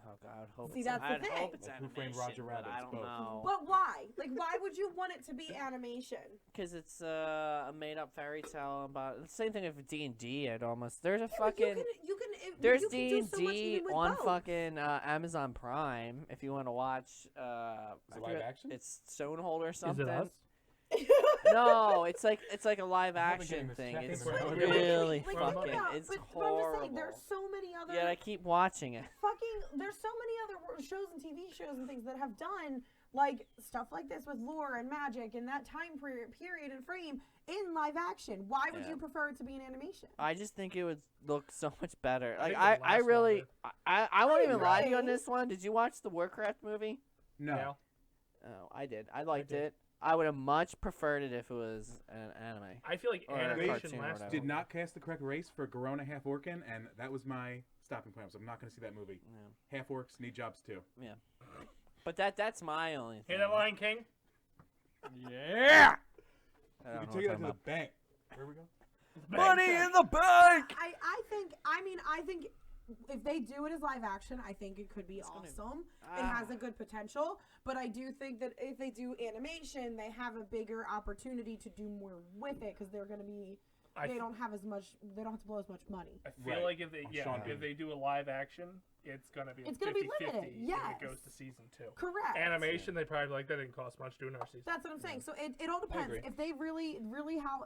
Oh God, I would hope See, it's, that's the I'd thing. hope it's Like, Who animation, Framed Roger but Rabbit? I It's don't both. know. But why? Like, why would you want it to be animation? Because it's a made-up fairy tale about the same thing with D&D. It almost there's a Yeah, but fucking there's you can do so much D&D even with on both. fucking Amazon Prime if you want to watch. I it live forget- action? It's Stonehold or Is something. it us? No, it's like a live I haven't action getting this thing. check in It's the mail. really like, fucking- think about, it's but horrible. I'm just saying, there's so many other Yet I keep watching it. there's so many other shows and TV shows and things that have done like stuff like this with lore and magic and that time period and frame in live action. Why would Yeah. you prefer it to be an animation? I just think it would look so much better. I Like think I, it'll I last really, longer. I won't even lie to you on agree. this one. Did you watch the Warcraft movie? No. Yeah. Oh, I did. I liked did. it. I would have much preferred it if it was an anime. I feel like Or a animation cartoon or lasts. whatever. Did not cast the correct race for Garona half Orcan, and that was my stopping point. So I'm not going to see that movie. Yeah. Half orcs need jobs too. But that's my only thing. Hear that, Lion King? Yeah. I You don't can know take what that I'm to the bank. Where we go? Money in the bank. I think if they do it as live action, I think it could be awesome. It has a good potential, but I do think that if they do animation, they have a bigger opportunity to do more with it because they're going to be. They don't have to blow as much money. I feel Right. like if they Sean if they do a live action, it's gonna be It's gonna be 50-50 limited, if yes. it goes to season 2. Correct. Animation, they probably like that didn't cost much doing our season. That's what I'm saying. So it all depends. agree. If they really how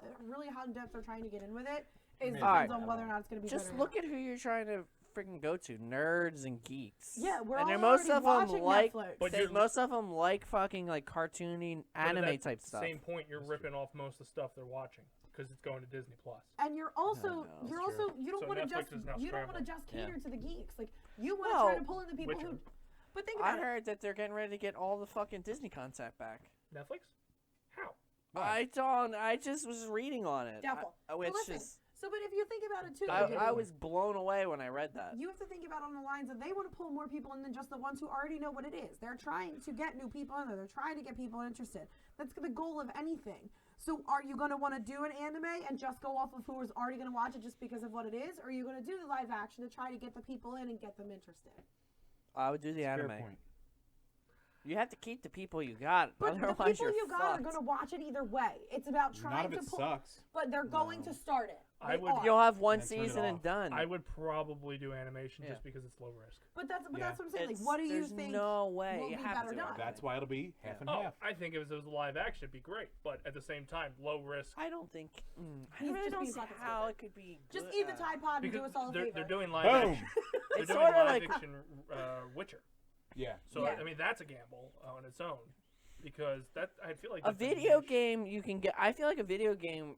in depth they're trying to get in with it, it Maybe. depends Alright. on whether or not it's going to be Just good or look not. at who you're trying to freaking go to. Nerds and geeks. Yeah, we're and all they're most already of them watching like. Netflix. But They, you're- most of them like fucking like cartoony But at anime that type stuff. Same point, you're ripping off most of the stuff they're watching because it's going to Disney Plus. And you're also no, you that's So don't want to Netflix just is now you don't want to scrambling. just Yeah. cater to the geeks. Like you want to Well, try to pull in the people Witcher. who. But think I about it. heard that they're getting ready to get all the fucking Disney content back. Netflix? How? I don't. I just was reading on it. Doubtful. Which Well, listen, is. So, but if you think about it too, I was blown away when I read that. You have to think about it on the lines that they want to pull more people in than just the ones who already know what it is. They're trying to get new people in there. They're trying to get people interested. That's the goal of anything. So are you going to want to do an anime and just go off of who is already going to watch it just because of what it is? Or are you going to do the live action to try to get the people in and get them interested? I would do the Fair anime. point. You have to keep the people you got. But the Otherwise people you're you got are fucked. going to watch it either way. It's about Not trying if to it pull. sucks. But they're going to start it. I They would- are. You'll have one And then turn it season and off. done. I would probably do animation Yeah. just because it's low risk. But that's Yeah. what I'm saying. Like, It's- what do you there's think? no way. will You be have better to do done? it. That's why it'll be half and Oh, half. I think if it was a live action, it'd be great. But at the same time, low risk. I don't think. I He's really just don't being see fucking how stupid. it could be. Just good. eat the Tide Pod and do Because us all a favor. they're doing live Boom. action. They're It's doing sorta live like- action Witcher. Yeah. So Yeah. I mean that's a gamble on its own, because that I feel like A that's video niche. game you can get. I feel like a video game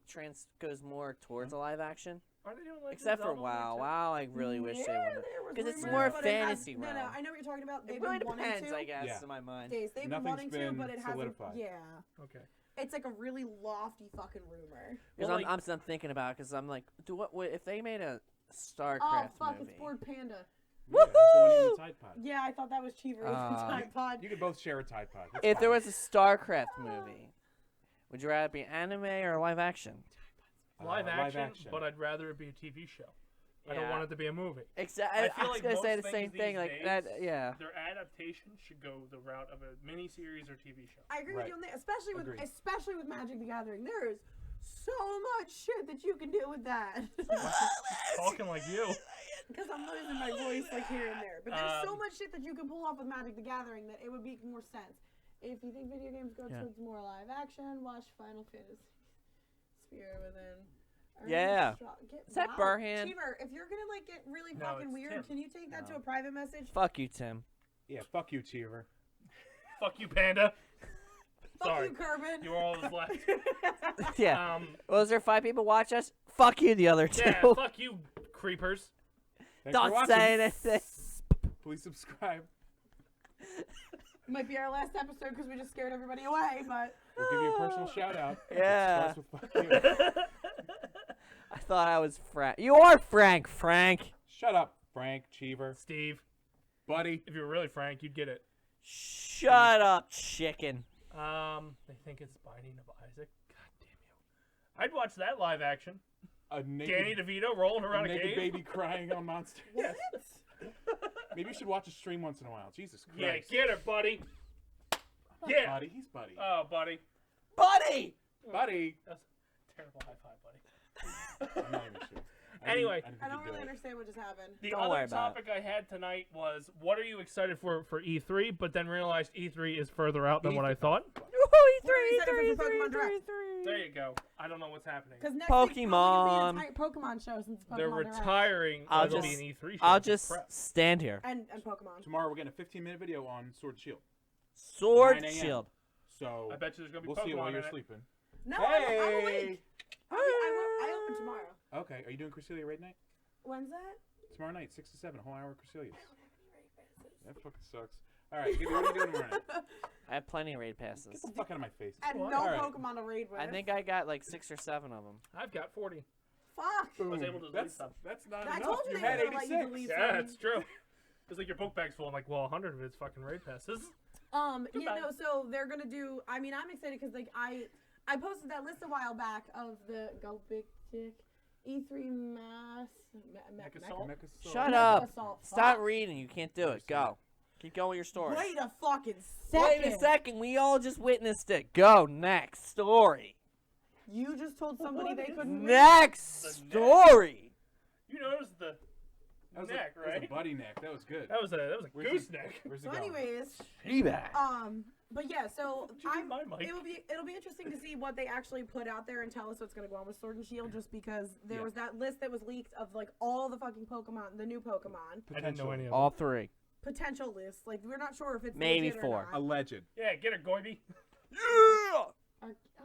goes more Mm-hmm. towards a live action, Are they doing like except for Zelda WoW. Witcher? WoW, I really wish they Yeah, would. there was 'Cause it's rumors, more but it has- fantasy No, realm. I know what you're talking about. It They've really been wanting depends, to. I guess, Yeah. in my mind. They've been Nothing's wanting to, been but it hasn't. solidified. Yeah. Okay. It's like a really lofty fucking rumor. Because Well, I'm thinking about it because I'm like, if they made a Oh StarCraft fuck! movie? It's Board Panda. Yeah, that's the one eating the Tide Pod. Yeah, I thought that was Cheever eating the Tide Pod. You could both share a Tide Pod. That's If there fine. was a StarCraft movie, would you rather be anime or live action? Live action, but I'd rather it be a TV show. I don't Yeah. want it to be a movie. Exactly. I I feel was like gonna say most the same things thing. these Like that. days, Yeah. Their adaptation should go the route of a miniseries or TV show. I agree Right. with you on that, especially with Agreed. Magic the Gathering. There is so much shit that you can do with that. Talking like you. Because I'm losing my voice like here and there. But there's so Um, much shit that you can pull off with Magic the Gathering that it would make more sense. If you think video games go Yeah. towards more live action, watch Final Fantasy Spirit Within. Yeah. Is that wow. Burhan? Cheever, if you're gonna like get really No, fucking it's weird, Tim. can you take that to No. a private message? Fuck you, Tim. Yeah, fuck you, Cheever. Fuck you, Panda. Fuck Sorry. you, Kerbin. You were all that's left. Yeah. Um, Well, is there 5 people watch us? Fuck you, the other 2. yeah, fuck you, creepers. Thanks for Don't watching. say anything. Please subscribe. Might be our last episode because we just scared everybody away, but We'll give you a personal shout out. Yeah. It starts with fuck you. I thought I was Frank. You are Frank, Frank. Shut up, Frank, Cheever, Steve, buddy. if you were really frank, you'd get it. Shut up, chicken. They think it's Binding of Isaac. God damn you. I'd watch that live action. A Danny naked, DeVito rolling a around a naked cave. baby crying on Monster. Yes. Maybe you should watch a stream once in a while. Jesus Christ. Yeah, get her, buddy. Not Yeah. Buddy. He's Buddy. Oh, buddy. Buddy! Buddy. That's a terrible high five, buddy. I'm not even sure. Anyway. think I he'd don't do really it. understand what just happened. The Don't other worry about topic I had tonight was, what are you excited for E3? But then realized E3 is further out than what I thought. Three, three, There you go. I don't know what's happening. Because next week's probably Pokemon. gonna be an entire Pokemon show since Pokemon They're Direct. retiring. I'll It'll just- be an E3 show. I'll It's just crap. stand here. and Pokemon. Tomorrow we're getting a 15-minute video on Sword and Shield. Sword 9 a.m. Shield. So I bet you there's gonna be we'll Pokemon see it while in you're it. sleeping. No, Hey! I'm awake. I open tomorrow. Okay. Are you doing Cresselia Raid Night? When's that? Tomorrow night, 6 to 7, a whole hour of Cresselia's. That fucking sucks. All right, Gibby, what are you doing tomorrow night? I have plenty of raid passes. Get the fuck out of my face. And What? no All right. Pokemon to raid with. I think I got like 6 or 7 of them. I've got 40. Fuck. I was able to delete That's some. not I enough. told you You they had were gonna let you 86. delete Yeah, some. it's true. It's like your book bag's full. I'm like, well, 100 of it's fucking raid passes. Yeah, Goodbye. no, so they're gonna do. I mean, I'm excited because like I posted that list a while back of the Go Big Tick E3 Mass Mech Assault? Mechasaur. Shut Mech up. Assault. Stop Fuck. reading. You can't do it. Go. Keep going with your story. Wait a fucking second. Wait a second. We all just witnessed it. Go. Next story. You just told somebody they couldn't read. Next The neck. story. You noticed the That was neck, That was right? a buddy neck. That was good. That was a Where's gooseneck. Where's So it going? anyways, Feedback. but yeah, so Did you get my mic? it'll be interesting to see what they actually put out there and tell us what's gonna go on with Sword and Shield, just because there Yeah. was that list that was leaked of like all the fucking Pokemon, the new Pokemon I didn't know any of them. All 3. potential list. Like we're not sure if it's Maybe legit or 4. not. Alleged. Yeah, get it, Goiby. Yeah.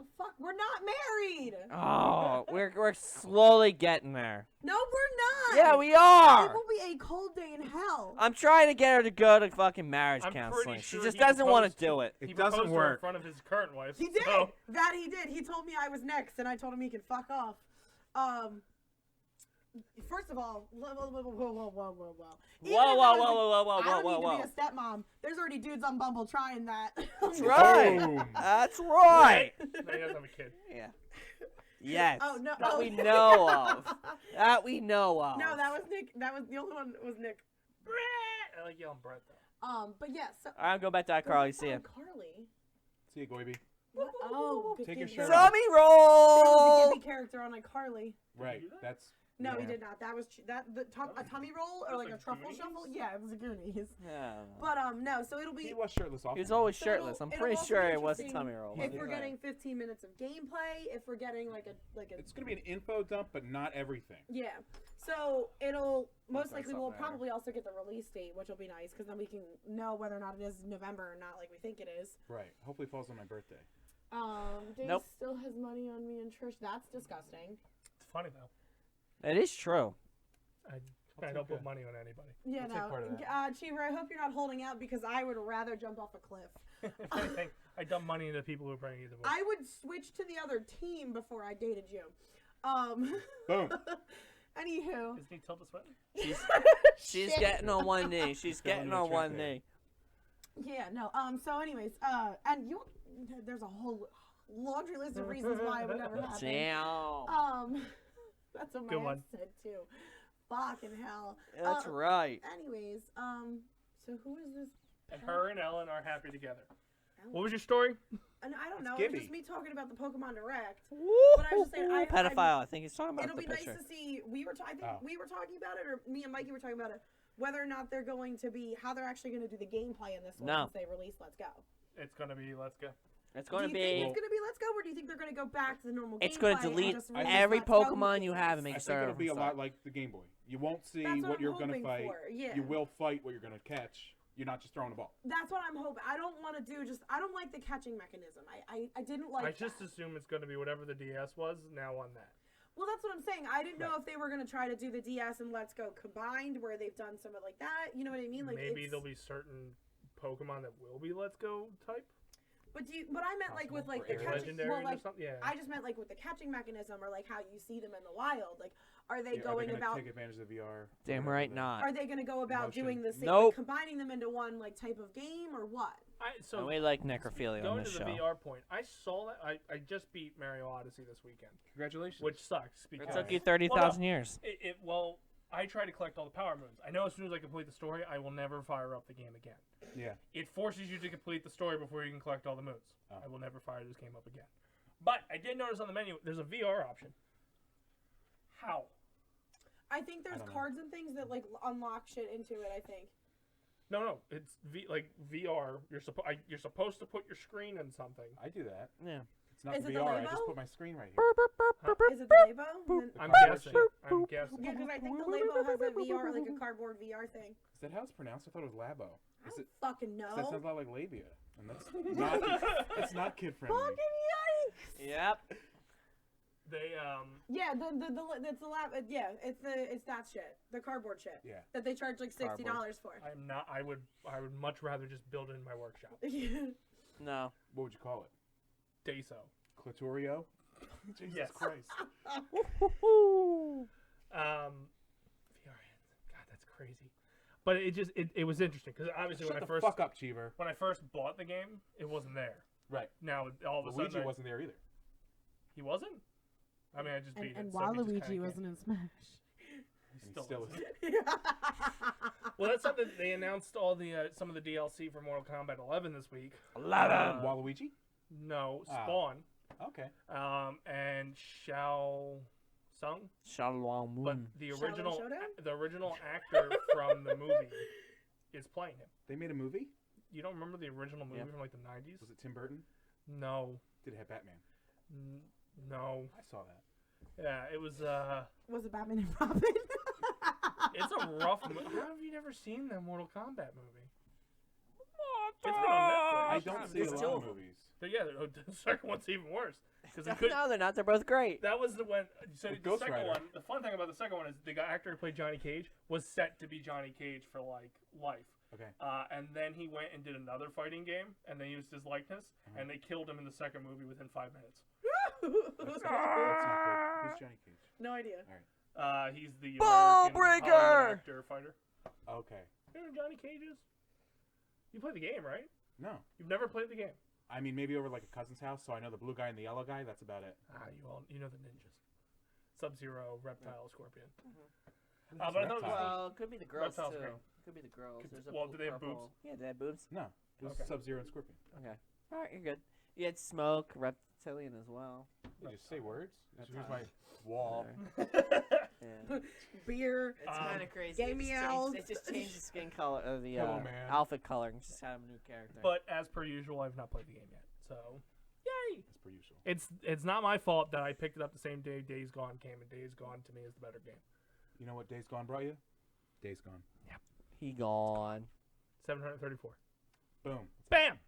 Oh, fuck, we're not married. Oh, we're slowly getting there. No, we're not. Yeah, we It are. will be a cold day in hell. I'm trying to get her to go to fucking marriage I'm pretty counseling. sure She just he doesn't want to proposed- do it. He It doesn't proposed to her in work. front of his current wife. He did. So, That he did. He told me I was next, and I told him he could fuck off. First of all, whoa. Whoa, Even whoa, if whoa, I whoa, was whoa, a- whoa, whoa, I whoa, don't whoa, need whoa. to be a stepmom. There's already dudes on Bumble trying that. That's right. Boom. That's right. now he doesn't have a kid. Yeah. Yes. Oh, no. That Oh. we know of. That we know of. No, that was Nick. That was the only one. Was Nick. Brett! I like yelling Brett, though. But yes. Yeah, so, All right, go back to iCarly. See ya. Carly. See you, Goiby. What? Oh, good Take thing your there shirt was- off. Tommy There was a roll. Gibby character on iCarly. Right. do that? That's. No, he yeah. did not. That was a tummy roll or It was like a like truffle Goonies? shuffle. Yeah, it was a Goonies. Yeah. But no, so it'll be. He was shirtless off. He was always So shirtless. I'm it'll pretty also sure be it was a interesting tummy roll. If Yeah. we're getting 15 minutes of gameplay, if we're getting like a It's gonna be an info dump, but not everything. yeah. So it'll most That's likely not we'll bad. probably also get the release date, which will be nice because then we can know whether or not it is November or not, like we think it is. Right. Hopefully, it falls on my birthday. Dave Nope. still has money on me and Trish. That's disgusting. It's funny, though. It is true. I don't put money on anybody. Yeah, I'll take no. part of that. Cheever, I hope you're not holding out because I would rather jump off a cliff. If anything, I dump money into people who are bringing you the book. I would switch to the other team before I dated you. Boom. Anywho. Isn't he Tilda Swinton? She's Shit. getting on one knee. She's Going getting to the on one track day. knee. Yeah, no. So, anyways, and there's a whole laundry list of reasons why it would never happen. Damn. That's what my Good ex one. said too. Fucking hell. That's right. Anyways, so who is this? And her and Ellen are happy together. Ellen? What was your story? And I don't know. It's It's just Gibby. me talking about the Pokemon Direct. But I was just saying, pedophile. I think he's talking about It'll the be picture. nice to see. I think Oh. we were talking about it, or me and Mikey were talking about it. Whether or not they're going to be, how they're actually going to do the gameplay in this one No. once they release Let's Go. It's gonna be Let's Go. It's Do going you to think be. it's going to be Let's Go, or do you think they're going to go back to the normal It's gameplay going to and delete just release every Let's Go Pokemon you games? have and make I you think start it'll over be a from lot start. like the Game Boy. You won't see That's what what I'm you're gonna hoping fight. for, yeah. You will fight what you're gonna catch. You're not just throwing a ball. That's what I'm hoping. I don't want to do I don't like the catching mechanism. I didn't like I just that. assume it's gonna be whatever the DS was now on that. Well, that's what I'm saying. I didn't know if they were going to try to do the DS and Let's Go combined, where they've done something like that. You know what I mean? Like Maybe it's, there'll be certain Pokemon that will be Let's Go type. But I meant like with like the Or catching. Legendary Well, or like something. Yeah. I just meant like with the catching mechanism, or like how you see them in the wild. Like, are they Yeah, going are they gonna about? take advantage of the VR? Damn Whatever right the- not. Are they going to go about Motion. doing the same, Nope. like, combining them into one like type of game, or what? So And we like necrophilia on going this to the show. VR point, I saw that. I just beat Mario Odyssey this weekend, Congratulations. which sucks It because took you 30,000 years. well, I try to collect all the power moons. I know as soon as I complete the story, I will never fire up the game again. Yeah. It forces you to complete the story before you can collect all the moons. Oh. I will never fire this game up again. But I did notice on the menu, there's a VR option. How? I think there's I don't know. cards and things that like unlock shit into it. I think. No, it's VR. You're supposed to put your screen in something. I do that. Yeah. It's not Is it the VR. I just Labo? put my screen right here. Is it the Labo? Then- I'm cardboard guessing. shit. I'm guessing. Yeah, because I think the Labo has a VR, like a cardboard VR thing. Is that how it's pronounced? I thought it was Labo. I Is don't it? fucking know. That sounds a lot like labia, and that's not. That's not kid friendly. Fucking yikes! Yep. They Yeah, it's the lab. Yeah, it's that shit, the cardboard shit. Yeah. That they charge like $60 for. I'm not. I would much rather just build it in my workshop. No. What would you call it? Daso. Clitorio? Jesus Yes. Christ. VR hands. God, that's crazy. But it was interesting because obviously Shut when the I first fuck up, Cheever. when I first bought the game, it wasn't there. Right. Now all of a Luigi sudden wasn't there either. he wasn't. I mean, I just beat it. And so while he just Luigi kinda wasn't in Smash. He Still still isn't. isn't. Well, that's something they announced all the some of the DLC for Mortal Kombat 11 this week. Waluigi? No, Ah. Spawn. Okay. And Shao Tsung. Shalom But Moon. the Shaolin original Showdown? the original actor from the movie is playing him. They made a movie? You don't remember the original movie Yeah. from like the 90s? Was it Tim Burton? No. Did it have Batman? No. I saw that. Yeah, it was Was it Batman and Robin? it's a rough movie. How have you never seen the Mortal Kombat movie? It's been on Netflix. I don't see a There's lot two of of 'em. movies. But yeah, the second one's even worse because they could. No, they're not. They're both great. That was the one. So With the Ghost second Rider. one. The fun thing about the second one is the actor who played Johnny Cage was set to be Johnny Cage for like life. Okay. And then he went and did another fighting game, and they used his likeness, Uh-huh. and they killed him in the second movie within 5 minutes. That's not good. Who's Johnny Cage? No idea. He's the Ball American breaker! Hollywood actor fighter. Okay. You know who Johnny Cage is? You play the game, right? No. You've never played the game. I mean, maybe over like a cousin's house, so I know the blue guy and the yellow guy. That's about it. You know the ninjas. Sub-Zero, Reptile, Scorpion. Who's But I thought it was Reptile? Well, it could be the girls Reptile's too. great. Could be the girls. Could- There's a well, blue, do they have purple. boobs? Yeah, they have boobs. No. It was Okay. Sub-Zero and Scorpion. Okay. All right, you're good. You had Smoke, Reptilian as well. You just say words. That's Here's fine. my wall. Yeah. Beer. It's Um, kind of crazy. Game meows. They just changed the skin color of the Hello, man. outfit color and just had him a new character. But as per usual, I've not played the game yet. So, yay! As per usual. It's not my fault that I picked it up the same day Days Gone came, and Days Gone to me is the better game. You know what Days Gone brought you? Days Gone. he gone. 734. Boom. Bam!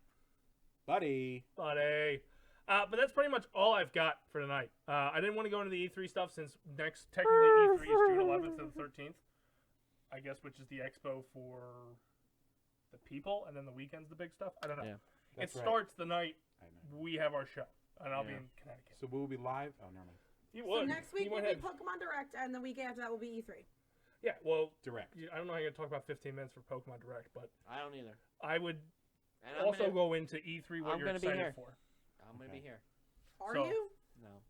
Buddy. Buddy. But that's pretty much all I've got for tonight. I didn't want to go into the E3 stuff since technically E3 is June 11th to the 13th. I guess, which is the expo for the people, and then the weekend's the big stuff. I don't know. Yeah. That's it right. starts the night I know. we have our show, and I'll be Yeah. in Connecticut. So we'll be live. Oh, never mind. You So would. next week You will went be ahead. Pokemon Direct, and the week after that will be E3. Yeah, well, Direct. I don't know how you're going to talk about 15 minutes for Pokemon Direct, but I don't either. I would And I'm also gonna, go into E3 what I'm you're gonna be excited here. for. I'm gonna be Okay. here. Are So- you? No.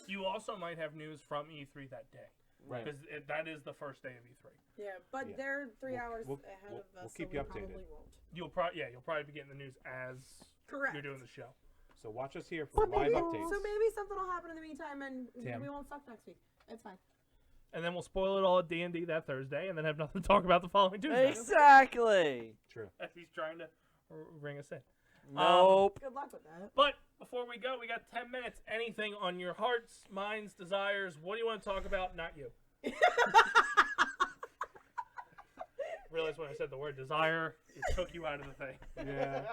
You also might have news from E3 that day, Right. because that is the first day of E3. Yeah, but Yeah. they're 3 We'll- hours we'll- ahead we'll- of us, we'll so keep we you updated. probably won't. You'll probably be getting the news as Correct. you're doing the show. So watch us here for live updates. So maybe something will happen in the meantime, and Tim. we won't suck next week. It's fine. And then we'll spoil it all at D&D that Thursday, and then have nothing to talk about the following Tuesday. Exactly. True. As he's trying to ring us in. Nope. Good luck with that. But before we go, we got 10 minutes. Anything on your hearts, minds, desires? What do you want to talk about? Not you. Realized when I said the word desire, it took you out of the thing. Yeah.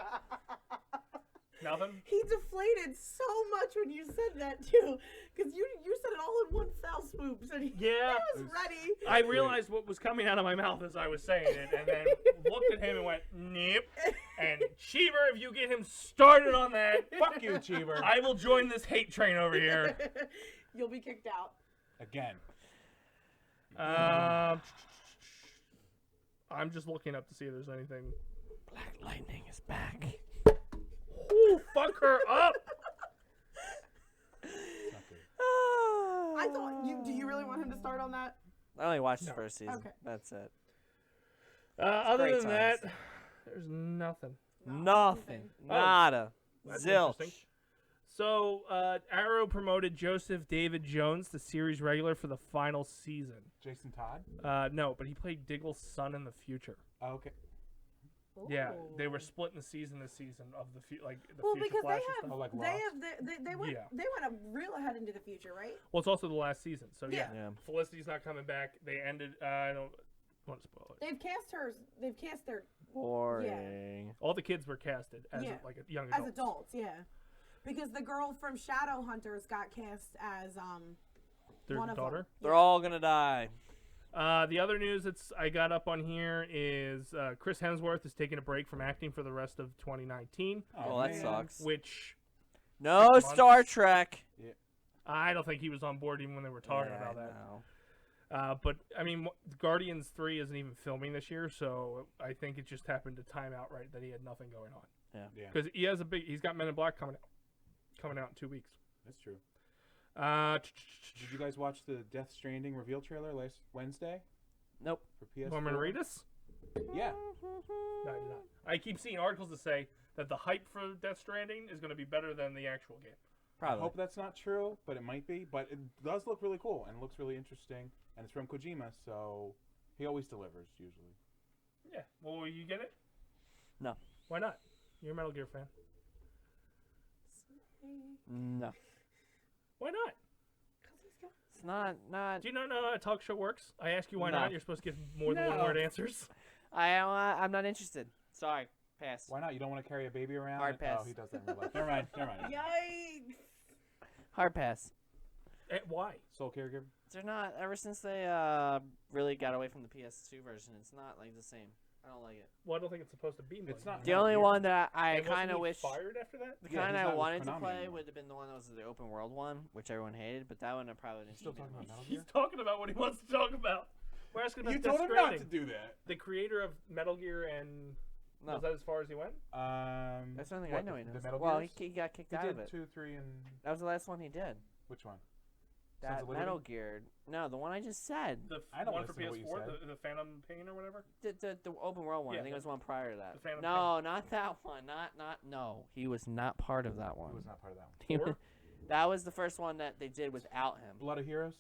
Nothing? He deflated so much when you said that too, because you said it all in one fell swoop. So he Yeah. was ready. I realized what was coming out of my mouth as I was saying it, and then looked at him and went, "Nope." And Cheever, if you get him started on that, Fuck you, Cheever. I will join this hate train over here. You'll be kicked out. Again. I'm just looking up to see if there's anything. Black Lightning is back. Ooh, fuck her up. It's not good. I thought do you really want him to start on that? I only watched the No. first season. Okay. That's it. Other great than that, times. there's nothing. Nothing. Oh, Nada. that's Zilch. interesting. So, Arrow promoted Joseph David Jones to series regular for the final season. Jason Todd. No, but he played Diggle's son in the future. Oh, okay. Yeah, they were Ooh. splitting the season this season of the the Well, future because Flash they and have, stuff. Oh, like they Lost. have, they went, Yeah. they went a real ahead into the future, right? Well, it's also the last season, so yeah. Yeah. Felicity's not coming back. They ended. I don't want to spoil it. They've cast their Boring. All the kids were casted as Yeah. like a young as adults. adults, yeah. Because the girl from Shadowhunters got cast as Their one of daughter. them. They're all gonna die. The other news that's I got up on here is Chris Hemsworth is taking a break from acting for the rest of 2019, Well, that man. sucks. which No 6 Star months. Trek. I don't think he was on board even when they were talking Yeah, about I that. know. But I mean, Guardians 3 isn't even filming this year, so I think it just happened to time out right that he had nothing going on. Yeah, Because he's got Men in Black coming out in 2 weeks. that's true. Uh, Did you guys watch the Death Stranding reveal trailer last Wednesday Nope. for PS4? Norman Reedus? Yeah. No, I did not. I keep seeing articles that say that the hype for Death Stranding is going to be better than the actual game. I Probably. hope that's not true, but it might be. But it does look really cool and looks really interesting. And it's from Kojima, so he always delivers usually. Yeah. Well, will you get it? No. Why not? You're a Metal Gear fan. No. Why not? It's not. Do you not know how a talk show works? I ask you why No. not. You're supposed to give more than one No. word answers. I'm not interested. Sorry. Pass. Why not? You don't want to carry a baby around? Hard pass. Oh, he does that in real life. Never mind. Never mind. Yikes! Hard pass. Why? Soul caregiver. They're not. Ever since they really got away from the PS2 version, it's not like the same. I don't like it. Well, I don't think it's supposed to be. It's like not- that. The Metal only Gear. one that I And wasn't kind of he wish. fired after that. The Yeah, kind he's I not with wanted to Konami play anymore. would have been the one that was the open world one, which everyone hated, but that one I probably didn't. Still talking about Metal He's Gear? talking about what he wants to talk about. We're asking about You Death told him Stranding. not to do that. The creator of Metal Gear and No, was that as far as he went? that's the only thing I what, know he the knows. Metal Well, Gears? he got kicked He out of did it. 2, 3, and That was the last one he did. which one? That of Liberty? Metal Gear. No, the one I just said. The I don't one for listen to what you PS4, said. the Phantom Pain or whatever. The open world one. Yeah, I think it was one prior to that. the Phantom No, not that one. No. He was not part of that one. He was not part of that one. He Four? was- that was the first one that they did without him. Blood of Heroes.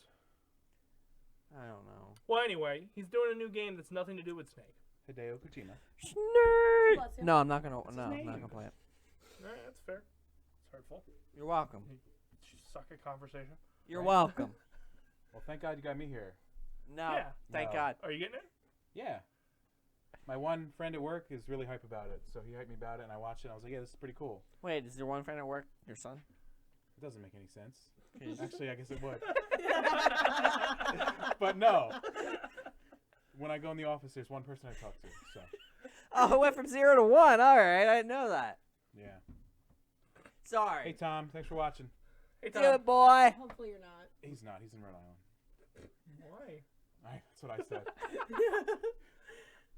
I don't know. Well, anyway, he's doing a new game that's nothing to do with Snake. Hideo Kojima. Snake. Bless you. No, I'm not gonna. his No, I'm not name? gonna play it. All right, that's fair. It's hurtful. You're welcome. You suck at conversation. You're Right. welcome. Well, thank God you got me here. No, Yeah. thank No. God. Are you getting it? Yeah. My one friend at work is really hype about it, so he hyped me about it, and I watched it, and I was like, yeah, this is pretty cool. Wait, is your one friend at work your son? It doesn't make any sense. 'Cause- Actually, I guess it would. But no. When I go in the office, there's one person I talk to, so, Oh, it went from 0 to 1. All right, I didn't know that. yeah. Sorry. Hey, Tom, thanks for watching. Hey, Tom. Good boy. Hopefully you're not. He's not. He's in Rhode Island. Why? That's what I said.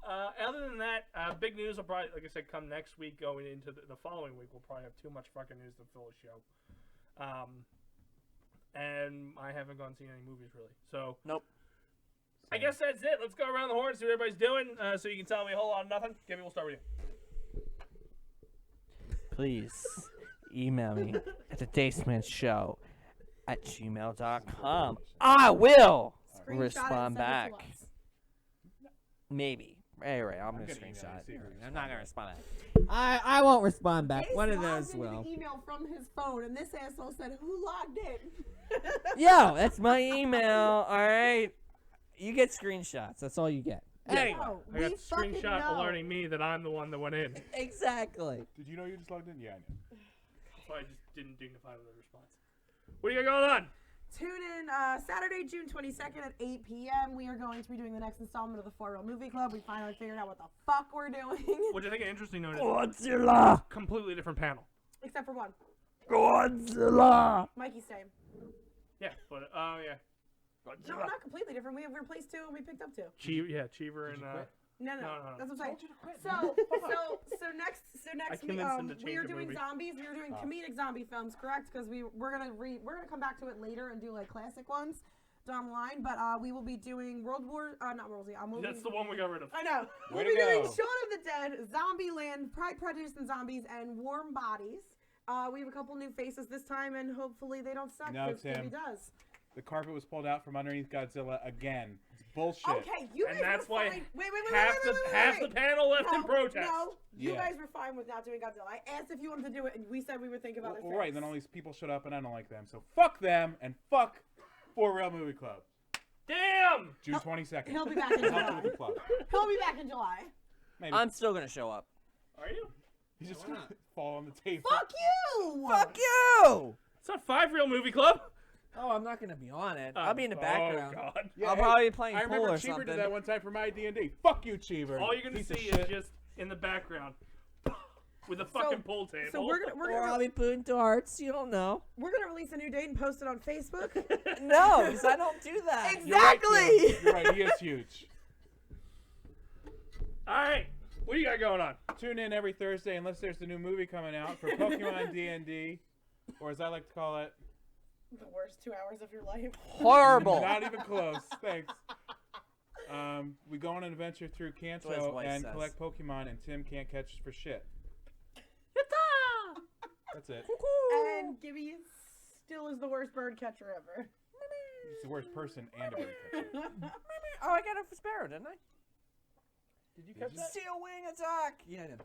Other than that, big news will probably, like I said, come next week. Going into the following week, we'll probably have too much fucking news to fill a show. And I haven't gone and seen any movies really. So Nope. I guess that's it. Let's go around the horn, see what everybody's doing, so you can tell me a whole lot of nothing. Gibby, we'll start with you. Please email me at the Dace Man Show at gmail.com. I will Screenshot it and respond send it to back. us. Maybe. Right. I'm gonna gonna email you, screenshot. see if you I'm not gonna respond. respond back. I won't respond back. Ace One of logged those into will. the email from his phone, and this asshole said, "Who logged in?" Yo, that's my email. All right. You get screenshots. That's all you get. Anyway, No, I got we the fucking screenshot know. alerting me that I'm the one that went in. Exactly. Did you know you just logged in? Yeah, I knew. So I just didn't dignify with a response. What do you got going on? Tune in Saturday, June 22nd at 8 p.m. We are going to be doing the next installment of the 4 Real Movie Club. We finally figured out what the fuck we're doing. Which I think an interesting note is Godzilla. completely different panel. Except for one. Godzilla. Mikey's staying. Yeah, but yeah. No, not completely different. We have replaced 2 and we picked up 2. Cheever and you quit? No. No. That's what I'm saying. Told you to quit. So next I week, convinced him to change we are the doing movie. zombies. We are doing comedic zombie films, correct? Because we're gonna come back to it later and do like classic ones. online, but we will be doing not World War Z. That's the one we got rid of. I know. Way We'll to be doing go. Shaun of the Dead, Zombieland, Pride, Prejudice, and Zombies, and Warm Bodies. We have a couple new faces this time, and hopefully they don't suck. No, because Tim. Maybe does. The carpet was pulled out from underneath Godzilla again. It's bullshit. Okay, you And guys that's were why fine. Wait, half the panel left in protest. No, you Yeah. guys were fine with not doing Godzilla. I asked if you wanted to do it, and we said we would think about it. Well, right, then all these people shut up, and I don't like them. So fuck them, and fuck For Real Movie Club. Damn! June 22nd. He'll be back in Help July. with the club. He'll be back in July. Maybe. I'm still gonna show up. Are you? He's just gonna fall on the table. Fuck you! Fuck you! It's not 5 Real Movie Club. Oh, I'm not gonna be on it. I'll be in the background. Oh God! Yeah, I'll hey, probably be playing I pool remember or Cheever something. did that one time for my D&D. Fuck you, Cheever. All you're gonna Piece see of shit. is just in the background with a fucking pool table. So we're Or I'll gonna be putting darts. You don't know. release a new date and post it on Facebook. No, because I don't do that. You're right, Exactly. Tim. You're right, he is huge. All right, what do you got going on? Tune in every Thursday unless there's a new movie coming out for Pokemon D&D, or as I like to call it, The worst 2 hours of your life. Horrible. not even close. Thanks. We go on an adventure through what his Kanto wife and says. collect Pokemon, and Tim can't catch us for shit. That's it. And Gibby still is the worst bird catcher ever. He's the worst person and a bird catcher. Oh, I got a sparrow, didn't I? Did you catch that? Steel wing attack. Yeah, I did.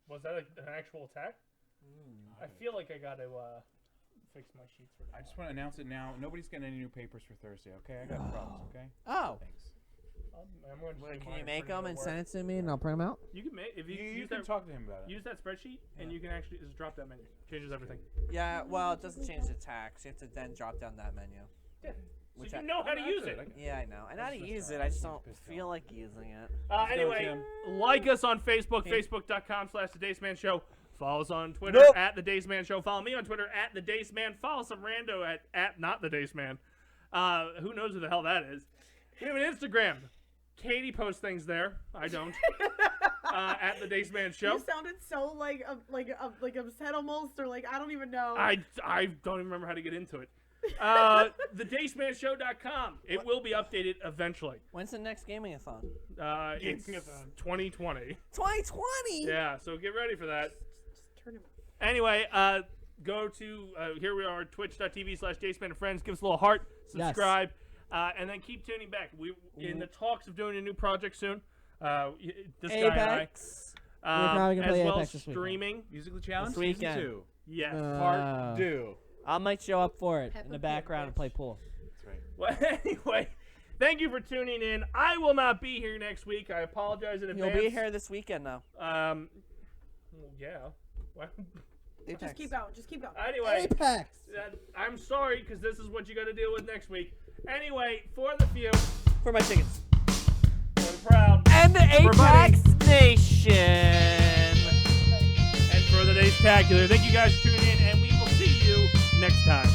Was that an actual attack? I feel like I gotta fix my sheets for that. I just want to announce it now. Nobody's getting any new papers for Thursday, okay? I got problems, okay? Oh. Thanks. I'm going to Can you make them and send it to me, and I'll print them out? You can make if you, You use can that talk to him about it. use that spreadsheet and you can actually just drop that menu. Changes everything. Yeah. Well, it doesn't change the tax. You have to then drop down that menu. Yeah. Which So you I- know how to use That's it. Yeah, I know. I know how to That's use just it. I just fine. don't feel like using it. Anyway, Tim. like us on Facebook, Hey. facebook.com/The Dace Man Show. Follow us on Twitter Nope. at The Dace Man Show. Follow me on Twitter at The Dace Man. Follow some rando at Not The Dace Man. Who knows who the hell that is? We have an Instagram. Katie posts things there. I don't. At The Dace Man Show. You sounded so like upset almost, or like I don't even know. I don't even remember how to get into it. TheDaceManShow.com. It will be updated eventually. When's the next gaming-a-thon? It's Gaming-a-thon. 2020. 2020. Yeah, so get ready for that. Just turn him off. Anyway, go to here we are, twitch.tv/DaceMan and Friends. Give us a little heart, subscribe, and then keep tuning back. We in the talks of doing a new project soon. This Apex. guy and I, We're probably gonna as play well Apex this weekend. streaming. Musically Challenged This weekend. Season 2. Yes. Part 2. I might show up for it Peppa in the Pig, background and bitch. play pool. That's right. Well, anyway, thank you for tuning in. I will not be here next week. I apologize in advance. You'll be here this weekend, though. Well, yeah. Well, Just keep going. Just keep going. anyway. Apex. I'm sorry, because this is what you got to deal with next week. Anyway, for the few, For my tickets. for the proud, And the Everybody. Apex Nation. and for the Day's Tacular, thank you guys for tuning in, and we will see you next time.